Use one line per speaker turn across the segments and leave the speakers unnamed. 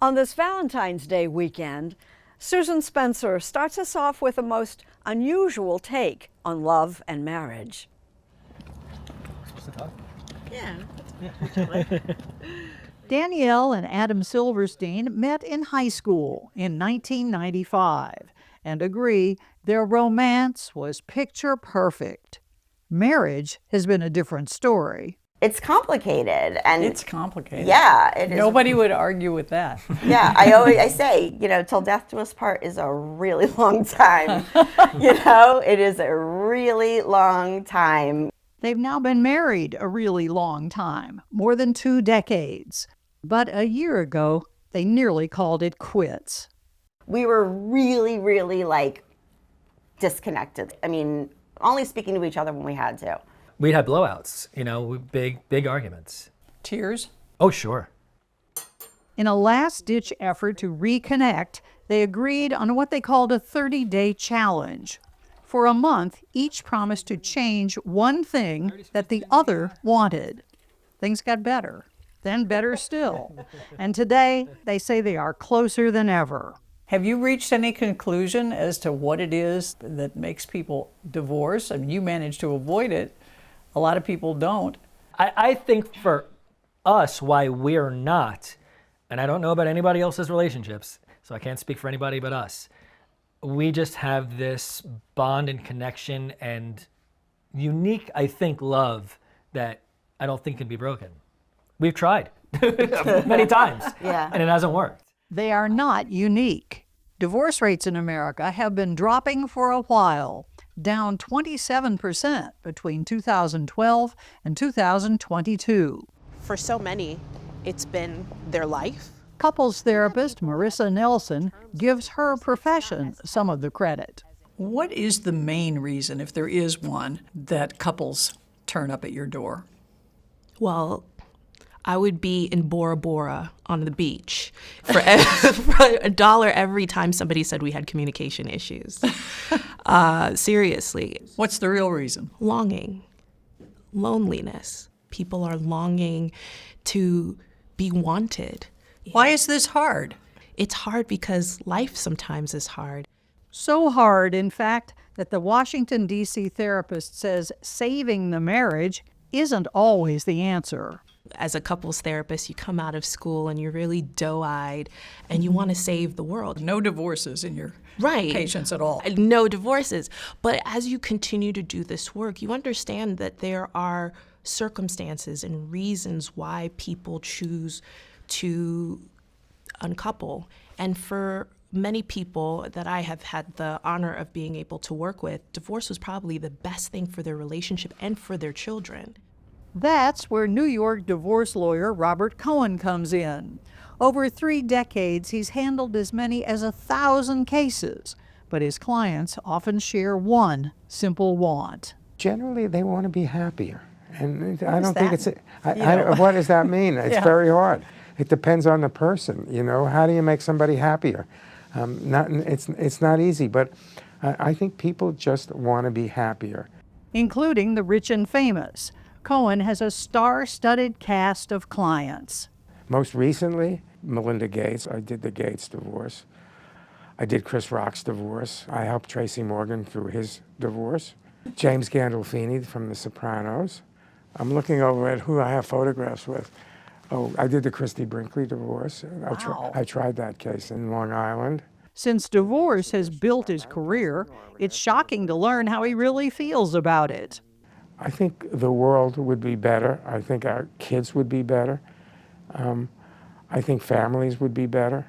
On this Valentine's Day weekend, Susan Spencer starts us off with a most unusual take on love and marriage.
Supposed to talk?
Yeah.
Danielle and Adam Silverstein met in high school in 1995 and agree their romance was picture perfect. Marriage has been a different story.
It's complicated, and
It's complicated.
yeah, it is.
Nobody would argue with that.
Yeah, I say, till death do us part is a really long time. It is a really long time.
They've now been married a really long time, more than 2 decades. But a year ago, they nearly called it quits.
We were really, really disconnected. I mean, only speaking to each other when we had to.
We'd had blowouts, big arguments.
Tears?
Oh, sure.
In a last-ditch effort to reconnect, they agreed on what they called a 30-day challenge. For a month, each promised to change one thing that the other wanted. Things got better, then better still. And today, they say they are closer than ever.
Have you reached any conclusion as to what it is that makes people divorce? I mean, you managed to avoid it. A lot of people don't.
I think for us, why we're not, and I don't know about anybody else's relationships, so I can't speak for anybody but us, we just have this bond and connection and unique, I think, love that I don't think can be broken. We've tried many times,
Yeah.
and it hasn't worked.
They are not unique. Divorce rates in America have been dropping for a while, down 27% between 2012 and 2022.
For so many, it's been their life.
Couples therapist Marissa Nelson gives her profession some of the credit.
What is the main reason, if there is one, that couples turn up at your door?
Well, I would be in Bora Bora on the beach for $1 every time somebody said we had communication issues. Seriously.
What's the real reason?
Longing, loneliness. People are longing to be wanted.
Why is this hard?
It's hard because life sometimes is hard.
So hard, in fact, that the Washington, D.C. therapist says saving the marriage isn't always the answer.
As a couples therapist, you come out of school and you're really doe-eyed and you want to save the world.
No divorces in your
Right.
patients at all.
No divorces. But as you continue to do this work, you understand that there are circumstances and reasons why people choose to uncouple. And for many people that I have had the honor of being able to work with, divorce was probably the best thing for their relationship and for their children.
That's where New York divorce lawyer Robert Cohen comes in. Over 3 decades, he's handled as many as 1,000 cases, but his clients often share one simple want.
Generally, they want to be happier. And I don't
that?
think what does that mean? It's
Yeah.
very hard. It depends on the person, How do you make somebody happier? It's not easy, but I think people just want to be happier.
Including the rich and famous. Cohen has a star-studded cast of clients.
Most recently, Melinda Gates. I did the Gates divorce. I did Chris Rock's divorce. I helped Tracy Morgan through his divorce. James Gandolfini from The Sopranos. I'm looking over at who I have photographs with. Oh, I did the Christy Brinkley divorce.
Wow.
I tried that case in Long Island.
Since divorce has built his career, it's shocking to learn how he really feels about it.
I think the world would be better. I think our kids would be better. I think families would be better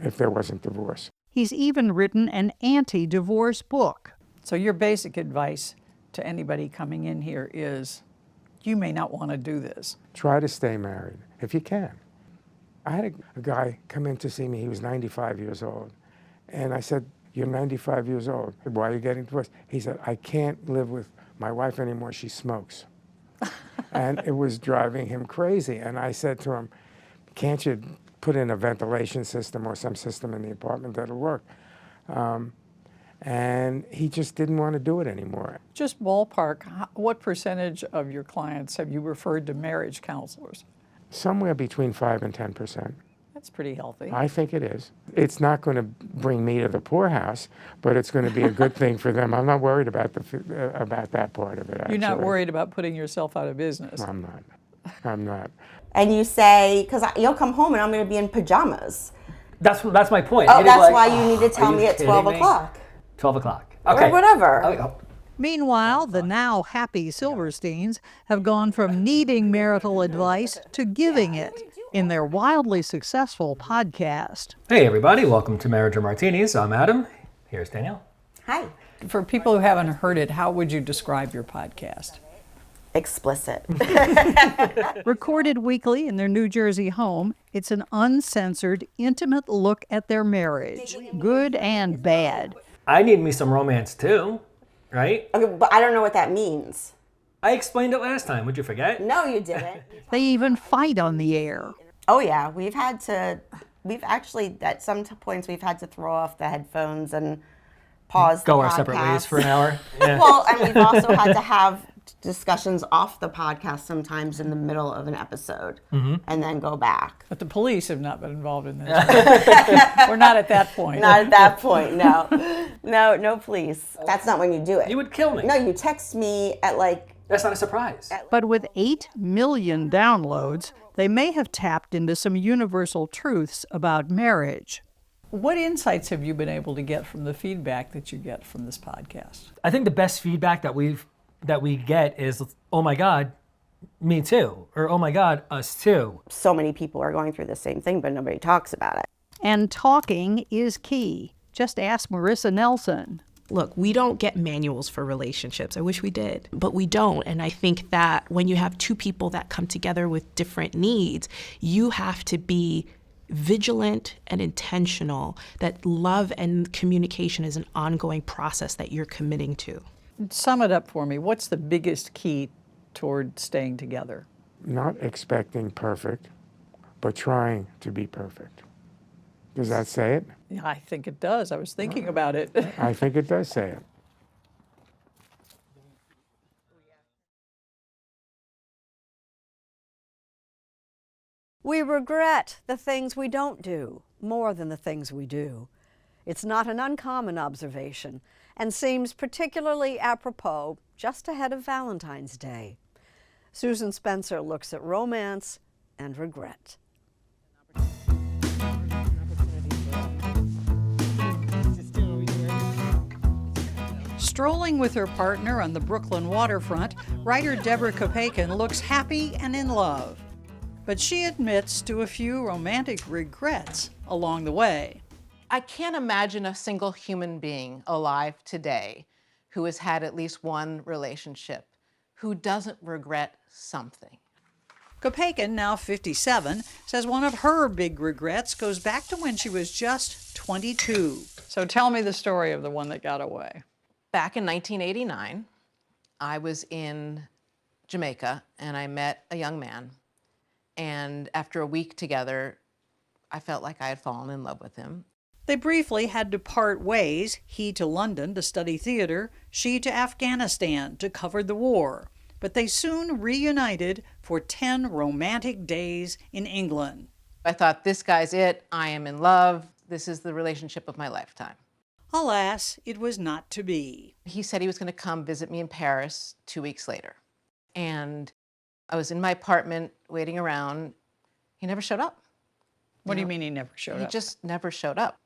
if there wasn't divorce.
He's even written an anti-divorce book.
So your basic advice to anybody coming in here is, you may not want to do this.
Try to stay married, if you can. I had a guy come in to see me. He was 95 years old. And I said, "You're 95 years old. Why are you getting divorced?" He said, "I can't live with my wife anymore. She smokes." And it was driving him crazy. And I said to him, "Can't you put in a ventilation system or some system in the apartment that'll work?" And he just didn't want to do it anymore.
Just ballpark, what percentage of your clients have you referred to marriage counselors?
Somewhere between 5 and 10%.
That's pretty healthy.
I think it is. It's not going to bring me to the poorhouse, but it's going to be a good thing for them. I'm not worried about about that part of it, actually.
You're not worried about putting yourself out of business.
I'm not. I'm not.
And you say, because you'll come home and I'm going to be in pajamas.
That's my point.
Oh,
You'd be
that's
like,
why you need to
"Are
tell
you
me at
kidding
12
me?"
o'clock.
12 o'clock. Okay.
Or whatever.
Oh,
Meanwhile, the now happy Silversteins have gone from needing marital advice to giving it in their wildly successful podcast.
Hey, everybody. Welcome to Marriage or Martinis. I'm Adam. Here's Danielle.
Hi.
For people who haven't heard it, how would you describe your podcast?
Explicit.
Recorded weekly in their New Jersey home, it's an uncensored, intimate look at their marriage, good and bad.
I need me some romance too, right?
Okay, but I don't know what that means.
I explained it last time. Would you forget?
No, you didn't.
They even fight on the air.
Oh, yeah. We've actually, at some points, we've had to throw off the headphones and pause
Go
the
our separate ways
podcast.
for an hour. Yeah.
Well, and we've also had to have discussions off the podcast sometimes in the middle of an episode and then go back.
But the police have not been involved in this. We're not at that point.
Not at that point, no. No, police. That's not when you do it.
You would kill me.
No, you text me at like...
That's not a surprise.
But with 8 million downloads, they may have tapped into some universal truths about marriage.
What insights have you been able to get from the feedback that you get from this podcast?
I think the best feedback that we get is, oh my God, me too. Or, oh my God, us too.
So many people are going through the same thing, but nobody talks about it.
And talking is key. Just ask Marissa Nelson.
Look, we don't get manuals for relationships. I wish we did, but we don't. And I think that when you have two people that come together with different needs, you have to be vigilant and intentional that love and communication is an ongoing process that you're committing to.
Sum it up for me. What's the biggest key toward staying together?
Not expecting perfect, but trying to be perfect. Does that say it?
Yeah, I think it does. I was thinking about it.
I think it does say it.
We regret the things we don't do more than the things we do. It's not an uncommon observation and seems particularly apropos just ahead of Valentine's Day. Susan Spencer looks at romance and regret.
Strolling with her partner on the Brooklyn waterfront, writer Deborah Kopeikin looks happy and in love. But she admits to a few romantic regrets along the way.
I can't imagine a single human being alive today who has had at least one relationship who doesn't regret something.
Kopeikin, now 57, says one of her big regrets goes back to when she was just 22.
So tell me the story of the one that got away.
Back in 1989, I was in Jamaica and I met a young man. And after a week together, I felt like I had fallen in love with him.
They briefly had to part ways, he to London to study theater, she to Afghanistan to cover the war. But they soon reunited for 10 romantic days in England.
I thought, this guy's it. I am in love. This is the relationship of my lifetime.
Alas, it was not to be.
He said he was going to come visit me in Paris 2 weeks later. And I was in my apartment waiting around. He never showed up.
What do you mean he never showed up?
He just never showed up.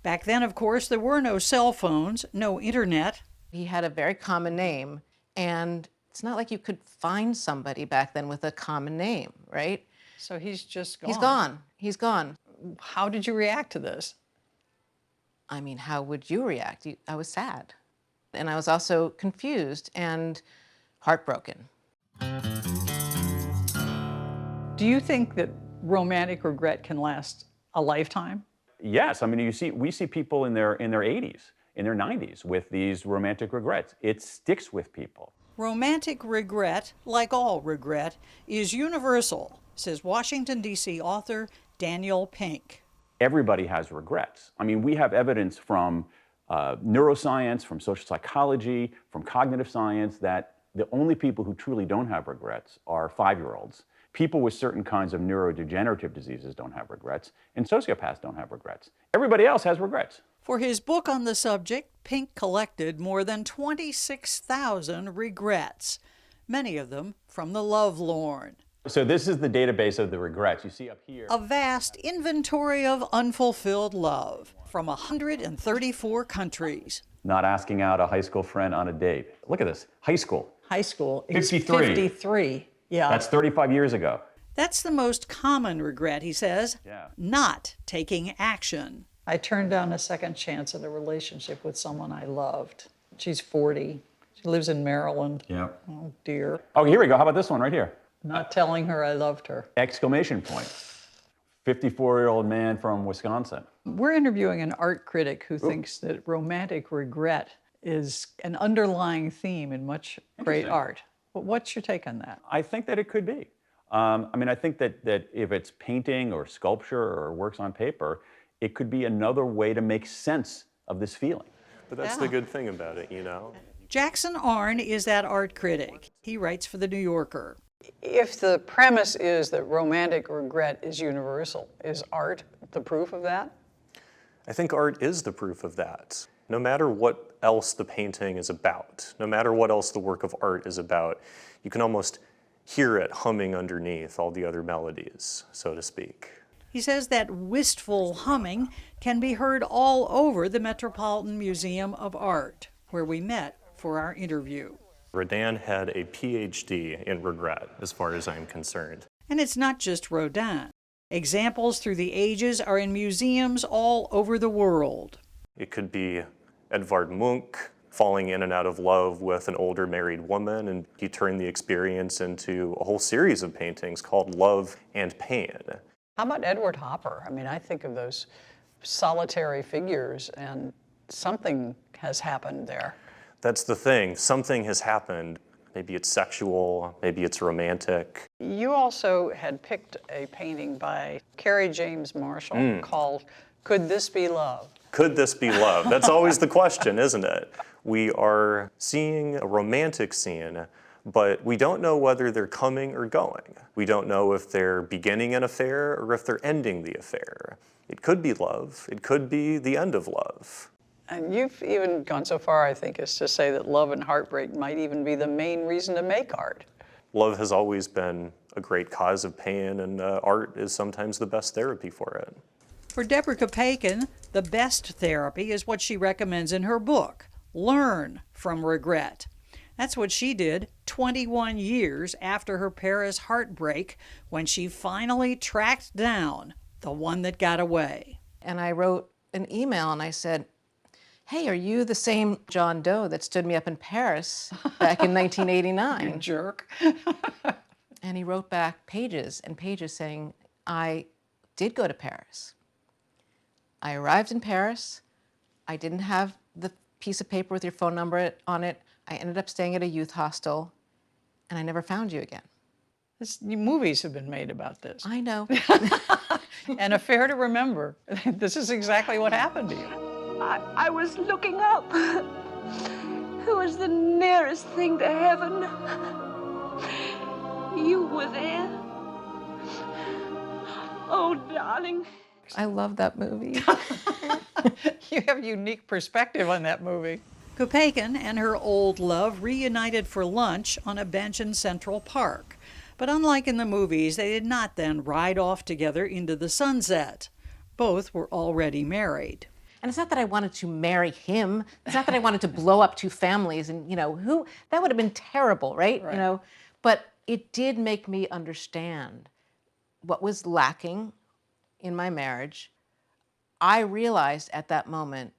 Back then, of course, there were no cell phones, no internet.
He had a very common name, and it's not like you could find somebody back then with a common name, right?
So he's just gone.
He's gone. He's gone.
How did you react to this?
I mean, how would you react? I was sad. And I was also confused and heartbroken.
Do you think that romantic regret can last a lifetime?
Yes, I mean, we see people in their 80s, in their 90s with these romantic regrets. It sticks with people.
Romantic regret, like all regret, is universal, says Washington, D.C. author Daniel Pink.
Everybody has regrets. I mean, we have evidence from neuroscience, from social psychology, from cognitive science that the only people who truly don't have regrets are 5-year-olds. People with certain kinds of neurodegenerative diseases don't have regrets, and sociopaths don't have regrets. Everybody else has regrets.
For his book on the subject, Pink collected more than 26,000 regrets, many of them from the lovelorn.
So this is the database of the regrets. You see up here.
A vast inventory of unfulfilled love from 134 countries.
Not asking out a high school friend on a date. Look at this, high school.
High school is
53.
53. Yeah.
That's 35 years ago.
That's the most common regret, he says,
Yeah.
not taking action.
I turned down a second chance at a relationship with someone I loved. She's 40. She lives in Maryland.
Yeah.
Oh, dear.
Oh, here we go. How about this one right here?
Not telling her I loved her.
Exclamation point. 54-year-old man from Wisconsin.
We're interviewing an art critic who thinks that romantic regret is an underlying theme in much great art. But what's your take on that?
I think that it could be. I think that if it's painting or sculpture or works on paper, it could be another way to make sense of this feeling.
But that's the good thing about it, you know?
Jackson Arnn is that art critic. He writes for The New Yorker.
If the premise is that romantic regret is universal, is art the proof of that?
I think art is the proof of that. No matter what else the painting is about, no matter what else the work of art is about, you can almost hear it humming underneath all the other melodies, so to speak.
He says that wistful humming can be heard all over the Metropolitan Museum of Art, where we met for our interview.
Rodin had a PhD in regret, as far as I'm concerned.
And it's not just Rodin. Examples through the ages are in museums all over the world.
It could be Edvard Munch falling in and out of love with an older married woman, and he turned the experience into a whole series of paintings called Love and Pain.
How about Edward Hopper? I mean, I think of those solitary figures, and something has happened there.
That's the thing. Something has happened. Maybe it's sexual, maybe it's romantic.
You also had picked a painting by Kerry James Marshall called Could This Be Love?
Could this be love? That's always the question, isn't it? We are seeing a romantic scene, but we don't know whether they're coming or going. We don't know if they're beginning an affair or if they're ending the affair. It could be love. It could be the end of love.
And you've even gone so far, I think, as to say that love and heartbreak might even be the main reason to make art.
Love has always been a great cause of pain, and art is sometimes the best therapy for it.
For Deborah Kopeikin, the best therapy is what she recommends in her book, Learn from Regret. That's what she did 21 years after her Paris heartbreak, when she finally tracked down the one that got away.
And I wrote an email and I said, hey, are you the same John Doe that stood me up in Paris back in 1989?
You jerk.
And he wrote back pages and pages saying, I did go to Paris. I arrived in Paris. I didn't have the piece of paper with your phone number on it. I ended up staying at a youth hostel, and I never found you again.
Movies have been made about this.
I know.
And Affair to Remember. This is exactly what happened to you.
I was looking up. Who was the nearest thing to heaven? You were there. Oh, darling.
I love that movie.
You have a unique perspective on that movie.
Kopeikin and her old love reunited for lunch on a bench in Central Park. But unlike in the movies, they did not then ride off together into the sunset. Both were already married.
And it's not that I wanted to marry him. It's not that I wanted to blow up two families and, that would have been terrible, right? But it did make me understand what was lacking in my marriage. I realized at that moment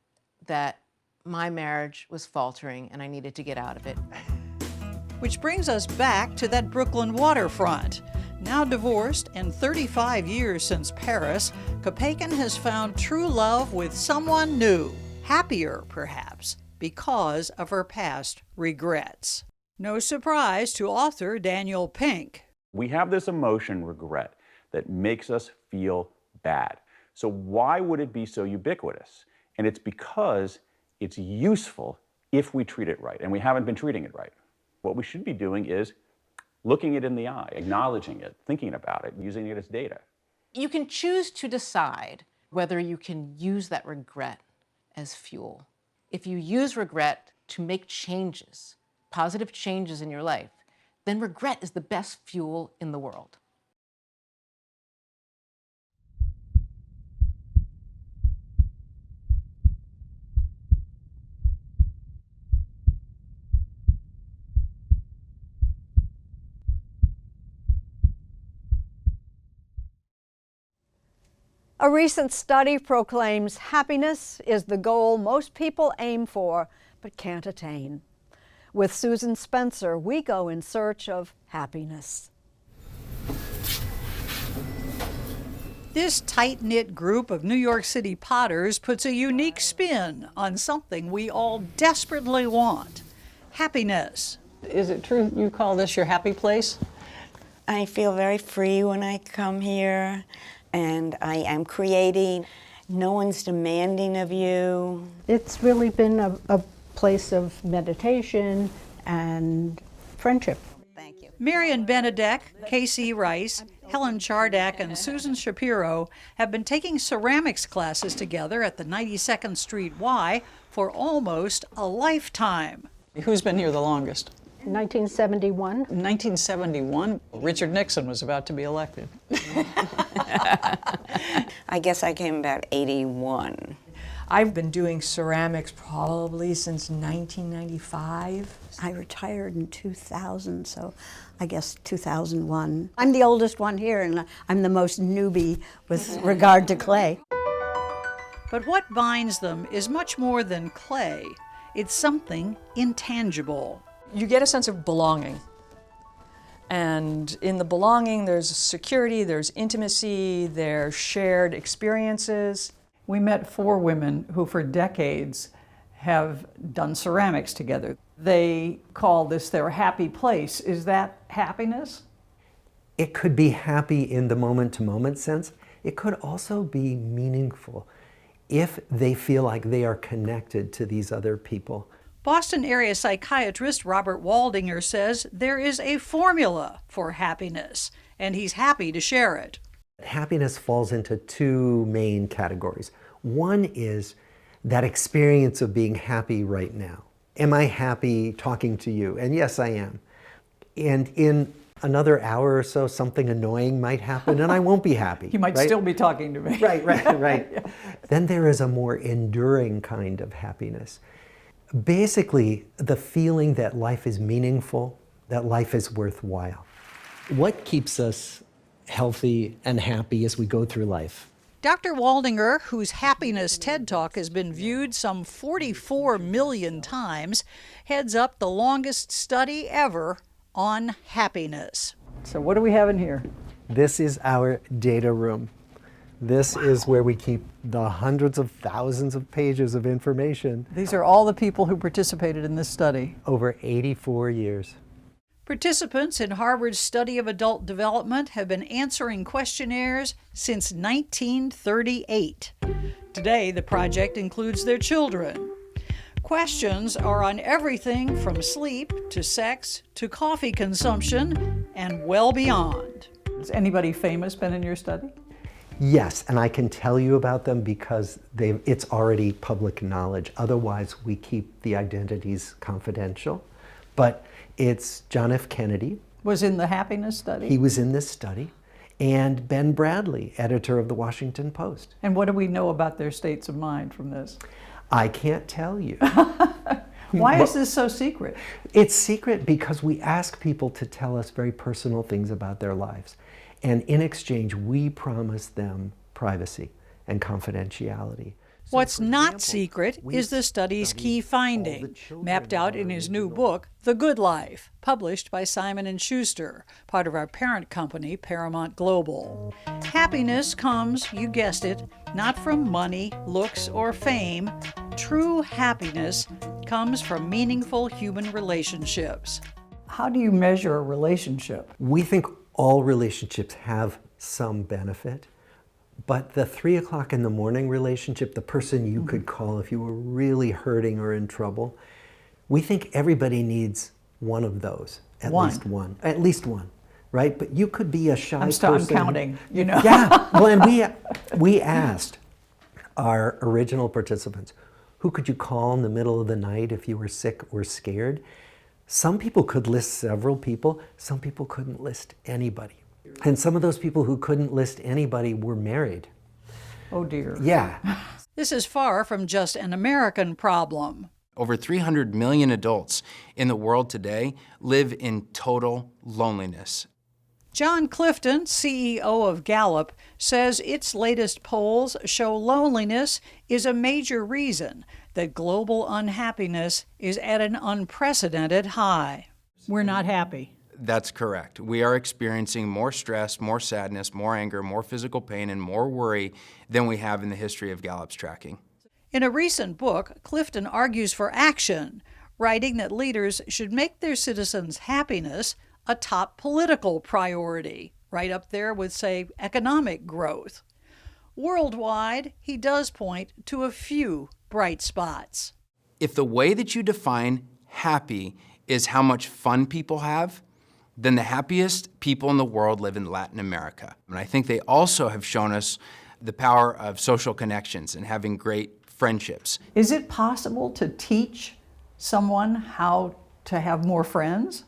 that my marriage was faltering and I needed to get out of it.
Which brings us back to that Brooklyn waterfront. Now divorced and 35 years since Paris, Kopeikin has found true love with someone new, happier perhaps, because of her past regrets. No surprise to author Daniel Pink.
We have this emotion, regret, that makes us feel bad. So why would it be so ubiquitous? And it's because it's useful if we treat it right, and we haven't been treating it right. What we should be doing is looking it in the eye, acknowledging it, thinking about it, using it as data.
You can choose to decide whether you can use that regret as fuel. If you use regret to make changes, positive changes in your life, then regret is the best fuel in the world.
A recent study proclaims happiness is the goal most people aim for but can't attain. With Susan Spencer, we go in search of happiness.
This tight-knit group of New York City potters puts a unique spin on something we all desperately want: happiness.
Is it true you call this your happy place?
I feel very free when I come here, and I am creating. No one's demanding of you.
It's really been a place of meditation and friendship.
Thank you.
Marion Benedek, Casey Rice, Helen Chardak, and Susan Shapiro have been taking ceramics classes together at the 92nd Street Y for almost a lifetime.
Who's been here the longest?
1971.
1971, Richard Nixon was about to be elected.
I guess I came about 81.
I've been doing ceramics probably since 1995.
I retired in 2000, so I guess 2001. I'm the oldest one here, and I'm the most newbie with regard to clay.
But what binds them is much more than clay. It's something intangible.
You get a sense of belonging. And in the belonging, there's security, there's intimacy, there's shared experiences.
We met 4 women who for decades have done ceramics together. They call this their happy place. Is that happiness?
It could be happy in the moment-to-moment sense. It could also be meaningful if they feel like they are connected to these other people.
Boston area psychiatrist Robert Waldinger says there is a formula for happiness, and he's happy to share it.
Happiness falls into 2 main categories. One is that experience of being happy right now. Am I happy talking to you? And yes, I am. And in another hour or so, something annoying might happen and I won't be happy.
You might still be talking to me.
Right. Yeah. Then there is a more enduring kind of happiness. Basically, the feeling that life is meaningful, that life is worthwhile. What keeps us healthy and happy as we go through life?
Dr. Waldinger, whose Happiness TED Talk has been viewed some 44 million times, heads up the longest study ever on happiness.
So what do we have in here?
This is our data room. This is where we keep the hundreds of thousands of pages of information.
These are all the people who participated in this study.
Over 84 years.
Participants in Harvard's study of adult development have been answering questionnaires since 1938. Today, the project includes their children. Questions are on everything from sleep to sex to coffee consumption and well beyond.
Has anybody famous been in your study?
Yes, and I can tell you about them because it's already public knowledge. Otherwise, we keep the identities confidential. But it's John F. Kennedy.
Was in the happiness study?
He was in this study. And Ben Bradley, editor of the Washington Post.
And what do we know about their states of mind from this?
I can't tell you.
Why is this so secret?
It's secret because we ask people to tell us very personal things about their lives. And in exchange, we promise them privacy and confidentiality.
What's not secret is the study's key finding, mapped out in his new book, The Good Life, published by Simon & Schuster, part of our parent company, Paramount Global. Happiness comes, you guessed it, not from money, looks, or fame. True happiness comes from meaningful human relationships.
How do you measure a relationship?
We think all relationships have some benefit. But the 3 o'clock in the morning relationship, the person you could call if you were really hurting or in trouble, we think everybody needs one of those. At
One.
least one. At least one. Right? But you could be a shy person.
I'm counting, you know.
Yeah. Well, and we asked our original participants, who could you call in the middle of the night if you were sick or scared? Some people could list several people. Some people couldn't list anybody. And some of those people who couldn't list anybody were married.
Oh dear.
Yeah.
This is far from just an American problem.
Over 300 million adults in the world today live in total loneliness.
John Clifton, CEO of Gallup, says its latest polls show loneliness is a major reason that global unhappiness is at an unprecedented high.
We're not happy.
That's correct. We are experiencing more stress, more sadness, more anger, more physical pain, and more worry than we have in the history of Gallup's tracking.
In a recent book, Clifton argues for action, writing that leaders should make their citizens' happiness a top political priority, right up there with, say, economic growth. Worldwide, he does point to a few bright spots.
If the way that you define happy is how much fun people have, then the happiest people in the world live in Latin America. And I think they also have shown us the power of social connections and having great friendships.
Is it possible to teach someone how to have more friends?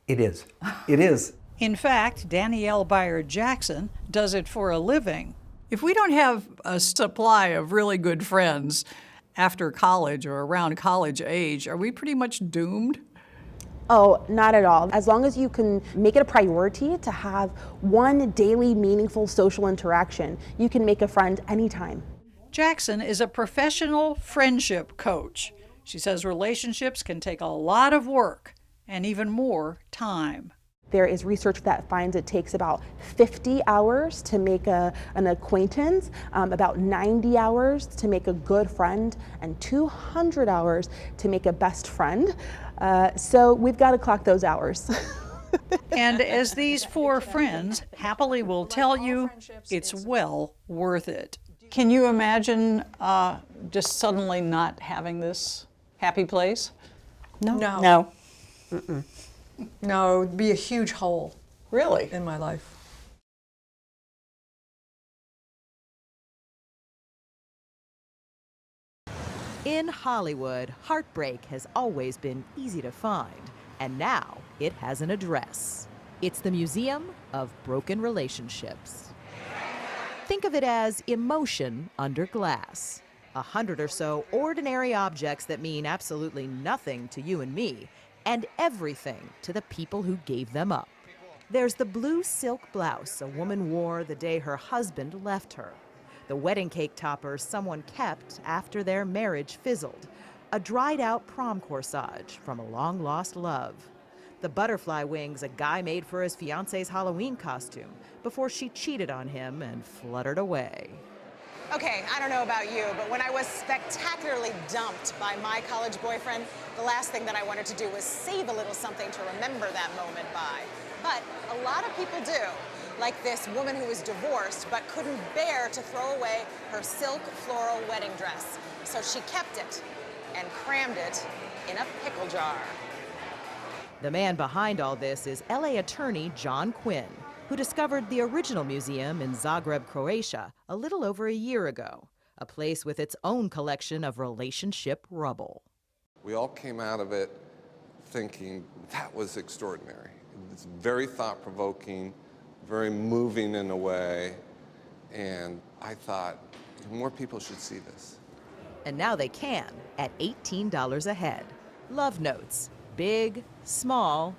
It is. It is.
In fact, Danielle Byard-Jackson does it for a living.
If we don't have a supply of really good friends after college or around college age, are we pretty much doomed?
Oh, not at all. As long as you can make it a priority to have one daily meaningful social interaction, you can make a friend anytime.
Jackson is a professional friendship coach. She says relationships can take a lot of work and even more time.
There is research that finds it takes about 50 hours to make an acquaintance, about 90 hours to make a good friend, and 200 hours to make a best friend. So we've got to clock those hours.
And as these four friends happily will tell you, it's well worth it.
Can you imagine just suddenly not having this happy place?
No.
No. No, it would be a huge hole.
Really?
In my life.
In Hollywood, heartbreak has always been easy to find, and now it has an address. It's the Museum of Broken Relationships. Think of it as emotion under glass. 100 or so ordinary objects that mean absolutely nothing to you and me, and everything to the people who gave them up. There's the blue silk blouse a woman wore the day her husband left her, the wedding cake topper someone kept after their marriage fizzled, a dried-out prom corsage from a long-lost love, the butterfly wings a guy made for his fiance's Halloween costume before she cheated on him and fluttered away.
Okay, I don't know about you, but when I was spectacularly dumped by my college boyfriend, the last thing that I wanted to do was save a little something to remember that moment by. But a lot of people do, like this woman who was divorced but couldn't bear to throw away her silk floral wedding dress. So she kept it and crammed it in a pickle jar.
The man behind all this is LA attorney John Quinn, who discovered the original museum in Zagreb, Croatia, a little over a year ago, a place with its own collection of relationship rubble.
We all came out of it thinking that was extraordinary. It's very thought-provoking, very moving in a way, and I thought more people should see this.
And now they can, at $18 a head. Love notes, big, small,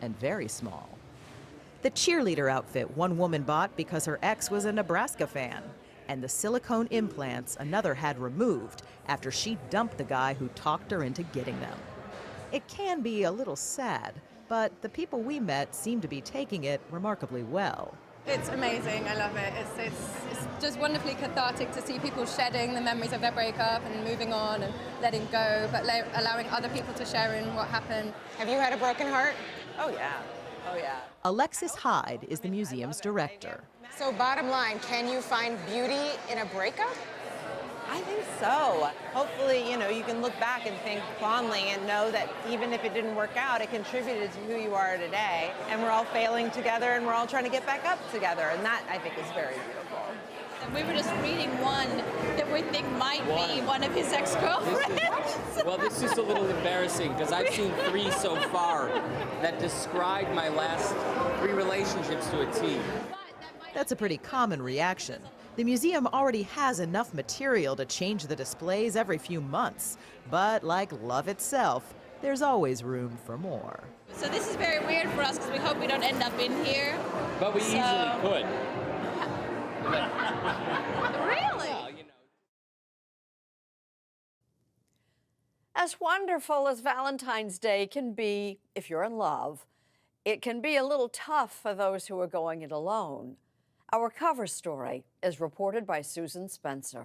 and very small. The cheerleader outfit one woman bought because her ex was a Nebraska fan, and the silicone implants another had removed after she dumped the guy who talked her into getting them. It can be a little sad, but the people we met seem to be taking it remarkably well.
It's amazing, I love it. It's just wonderfully cathartic to see people shedding the memories of their breakup and moving on and letting go, but allowing other people to share in what happened.
Have you had a broken heart?
Oh yeah, oh yeah.
Alexis Hyde is the museum's director.
So bottom line, can you find beauty in a breakup?
I think so. Hopefully, you can look back and think fondly and know that even if it didn't work out, it contributed to who you are today. And we're all failing together and we're all trying to get back up together. And that, I think, is very beautiful.
We were just reading one that we think might be one of his ex-girlfriends.
Well, this is a little embarrassing because I've seen 3 so far that describe my last 3 relationships to a T.
That's a pretty common reaction. The museum already has enough material to change the displays every few months. But like love itself, there's always room for more.
So this is very weird for us because we hope we don't end up in here.
But we easily could.
Really?
As wonderful as Valentine's Day can be if you're in love, it can be a little tough for those who are going it alone. Our cover story is reported by Susan Spencer.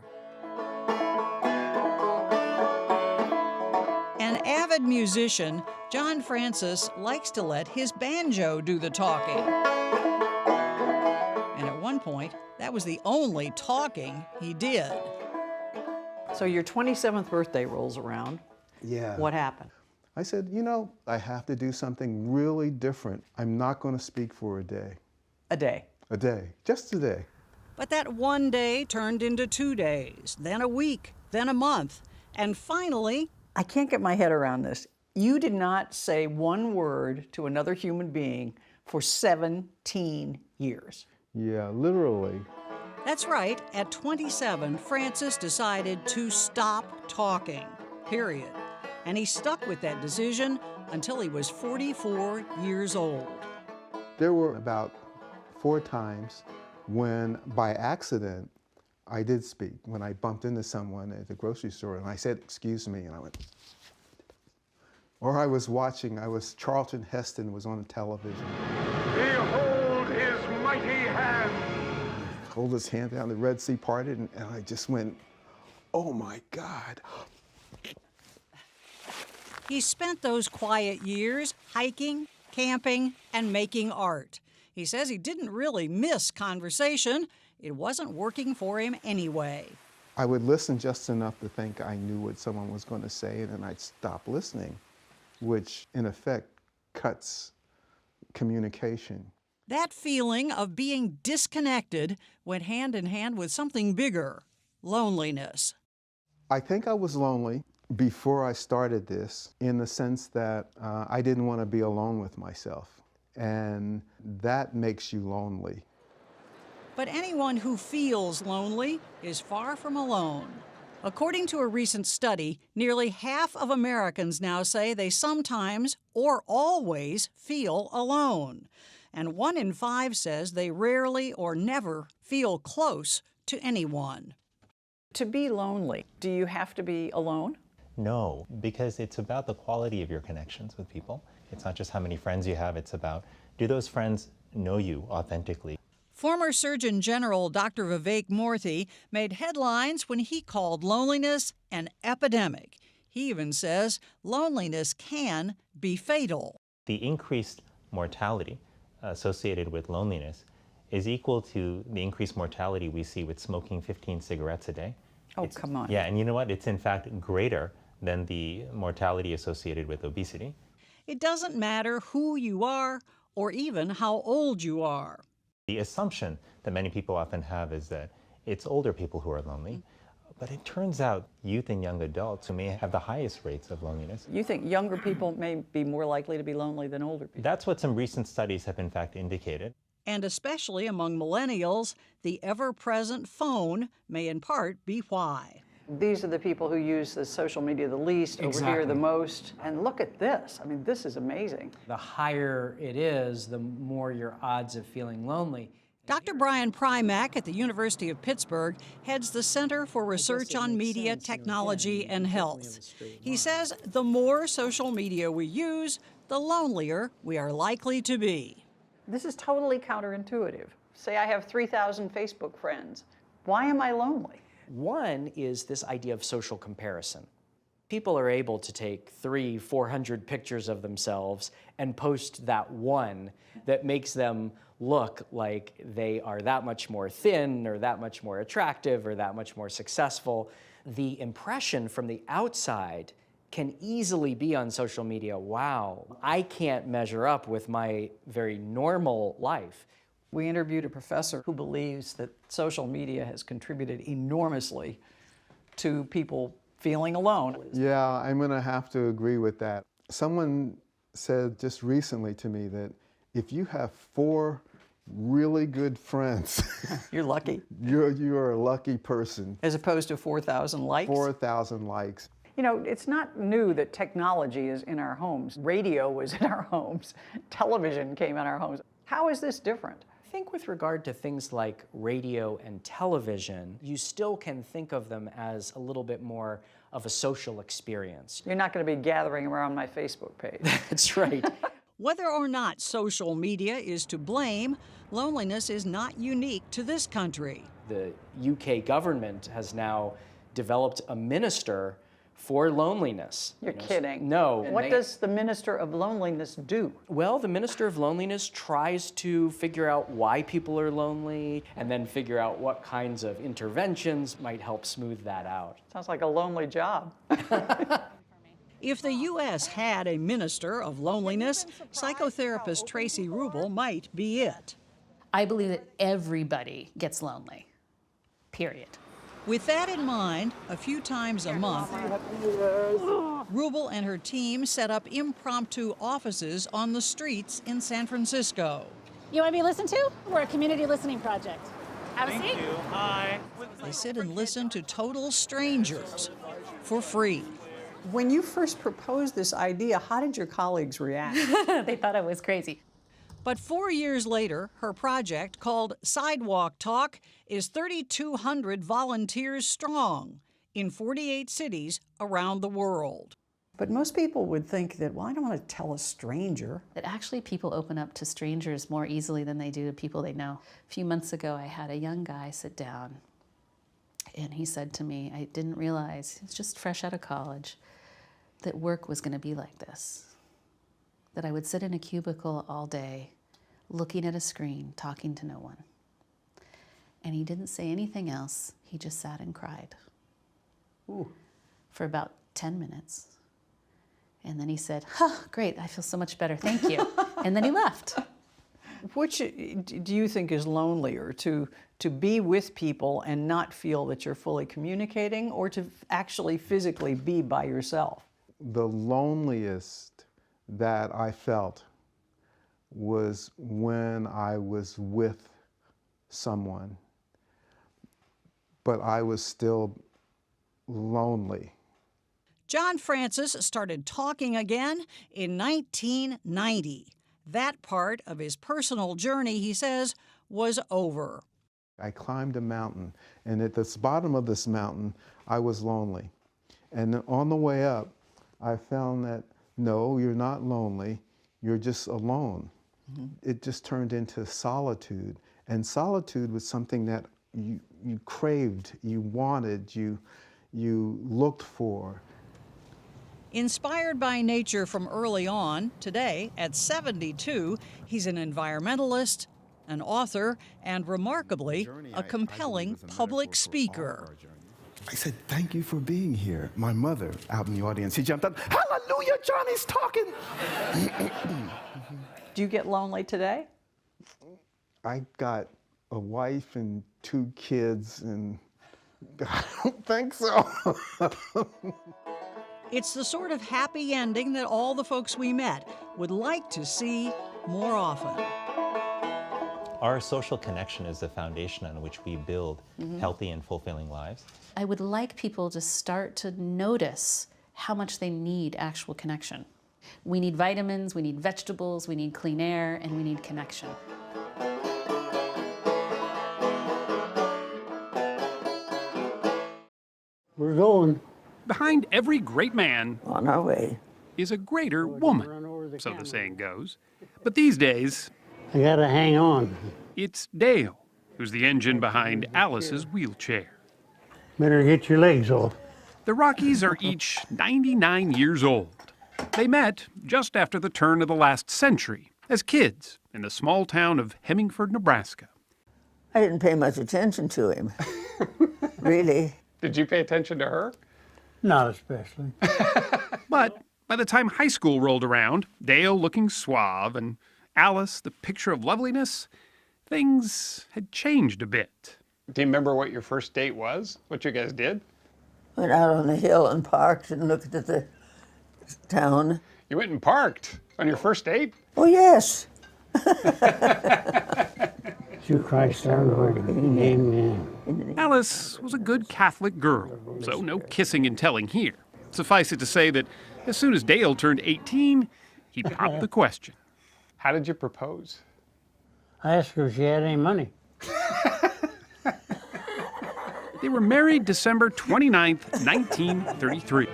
An avid musician, John Francis likes to let his banjo do the talking. And at one point, that was the only talking he did.
So your 27th birthday rolls around.
Yeah.
What happened?
I said, I have to do something really different. I'm not going to speak for a day.
A day?
A day. Just a day.
But that one day turned into 2 days, then a week, then a month, and finally...
I can't get my head around this. You did not say one word to another human being for 17 years.
Yeah, literally.
That's right. At 27, Francis decided to stop talking, period. And he stuck with that decision until he was 44 years old.
There were about 4 times when, by accident, I did speak. When I bumped into someone at the grocery store and I said, "Excuse me," and I went. Or I was watching, Charlton Heston was on the television.
Behold his mighty hand.
Hold his hand down, the Red Sea parted, and I just went, oh my God.
He spent those quiet years hiking, camping, and making art. He says he didn't really miss conversation. It wasn't working for him anyway.
I would listen just enough to think I knew what someone was going to say, and then I'd stop listening, which in effect cuts communication.
That feeling of being disconnected went hand in hand with something bigger, loneliness.
I think I was lonely before I started this, in the sense that I didn't want to be alone with myself. And that makes you lonely.
But anyone who feels lonely is far from alone. According to a recent study, nearly half of Americans now say they sometimes or always feel alone. And 1 in 5 says they rarely or never feel close to anyone.
To be lonely, do you have to be alone?
No, because it's about the quality of your connections with people. It's not just how many friends you have, it's about, do those friends know you authentically?
Former Surgeon General Dr. Vivek Murthy made headlines when he called loneliness an epidemic. He even says loneliness can be fatal.
The increased mortality associated with loneliness is equal to the increased mortality we see with smoking 15 cigarettes a day.
Come on.
Yeah, and you know what? It's in fact greater than the mortality associated with obesity.
It doesn't matter who you are or even how old you are.
The assumption that many people often have is that it's older people who are lonely, but it turns out youth and young adults who may have the highest rates of loneliness.
You think younger people may be more likely to be lonely than older people?
That's what some recent studies have in fact indicated.
And especially among millennials, the ever-present phone may in part be why.
These are the people who use the social media the least, over here the most. And look at this. I mean, this is amazing.
The higher it is, the more your odds of feeling lonely.
Dr. Brian Primack at the University of Pittsburgh heads the Center for Research on Media, Technology, and Health. He says the more social media we use, the lonelier we are likely to be.
This is totally counterintuitive. Say I have 3,000 Facebook friends. Why am I lonely?
One is this idea of social comparison. People are able to take 300-400 pictures of themselves and post that one that makes them look like they are that much more thin or that much more attractive or that much more successful. The impression from the outside can easily be on social media, wow, I can't measure up with my very normal life.
We interviewed a professor who believes that social media has contributed enormously to people feeling alone.
Yeah, I'm going to have to agree with that. Someone said just recently to me that if you have 4 really good friends,
you're lucky.
You're a lucky person.
As opposed to 4,000 likes?
4,000 likes.
You know, it's not new that technology is in our homes. Radio was in our homes. Television came in our homes. How is this different?
I think with regard to things like radio and television, you still can think of them as a little bit more of a social experience.
You're not going to be gathering around my Facebook page.
That's right.
Whether or not social media is to blame, loneliness is not unique to this country.
The UK government has now developed a minister for loneliness.
You're kidding.
No.
What does the Minister of Loneliness do?
Well, the Minister of Loneliness tries to figure out why people are lonely and then figure out what kinds of interventions might help smooth that out.
Sounds like a lonely job.
If the U.S. had a minister of loneliness, psychotherapist Tracy Rubel might be it.
I believe that everybody gets lonely, period.
With that in mind, a few times a month, Rubel and her team set up impromptu offices on the streets in San Francisco.
You want to be listened to? We're a community listening project. Have a seat.
Thank you. Hi.
They sit and listen to total strangers for free.
When you first proposed this idea, how did your colleagues react?
They thought I was crazy.
But 4 years later, her project, called Sidewalk Talk, is 3,200 volunteers strong in 48 cities around the world.
But most people would think that, well, I don't want to tell a stranger.
That actually people open up to strangers more easily than they do to people they know. A few months ago, I had a young guy sit down, and he said to me, I didn't realize, he's just fresh out of college, that work was going to be like this. That I would sit in a cubicle all day, looking at a screen, talking to no one. And he didn't say anything else. He just sat and cried.
Ooh.
For about 10 minutes. And then he said, great, I feel so much better, thank you. And then he left.
Which do you think is lonelier, to be with people and not feel that you're fully communicating, or to actually physically be by yourself?
The loneliest that I felt was when I was with someone, but I was still lonely.
John Francis started talking again in 1990. That part of his personal journey, he says, was over.
I climbed a mountain, and at the bottom of this mountain, I was lonely. And on the way up, I found that, no, you're not lonely, you're just alone. Mm-hmm. It just turned into solitude. And solitude was something that you craved, you wanted, you looked for.
Inspired by nature from early on, today, at 72, he's an environmentalist, an author, and remarkably, a compelling public speaker.
I said, thank you for being here. My mother, out in the audience, she jumped up, hallelujah, Johnny's talking.
Do you get lonely today?
I got a wife and 2 kids, and I don't think so.
It's the sort of happy ending that all the folks we met would like to see more often.
Our social connection is the foundation on which we build healthy and fulfilling lives.
I would like people to start to notice how much they need actual connection. We need vitamins, we need vegetables, we need clean air, and we need connection.
We're going.
Behind every great man
On our way.
is a greater woman, so the saying goes. But these days,
I gotta hang on.
it's Dale who's the engine behind Alice's wheelchair.
Better get your legs off.
The Rockies are each 99 years old. They met just after the turn of the last century, as kids in the small town of Hemingford, Nebraska.
I didn't pay much attention to him, really.
Did you pay attention to her?
Not especially.
But by the time high school rolled around, Dale looking suave and Alice the picture of loveliness, things had changed a bit.
Do you remember what your first date was? What you guys did?
Went out on the hill and parked and looked at the town.
You went and parked on your first date?
Oh, yes.
Through Christ our Lord. Amen.
Alice was a good Catholic girl, so no kissing and telling here. Suffice it to say that as soon as Dale turned 18, he popped the question.
How did you propose?
I asked her if she had any money.
They were married December 29th, 1933.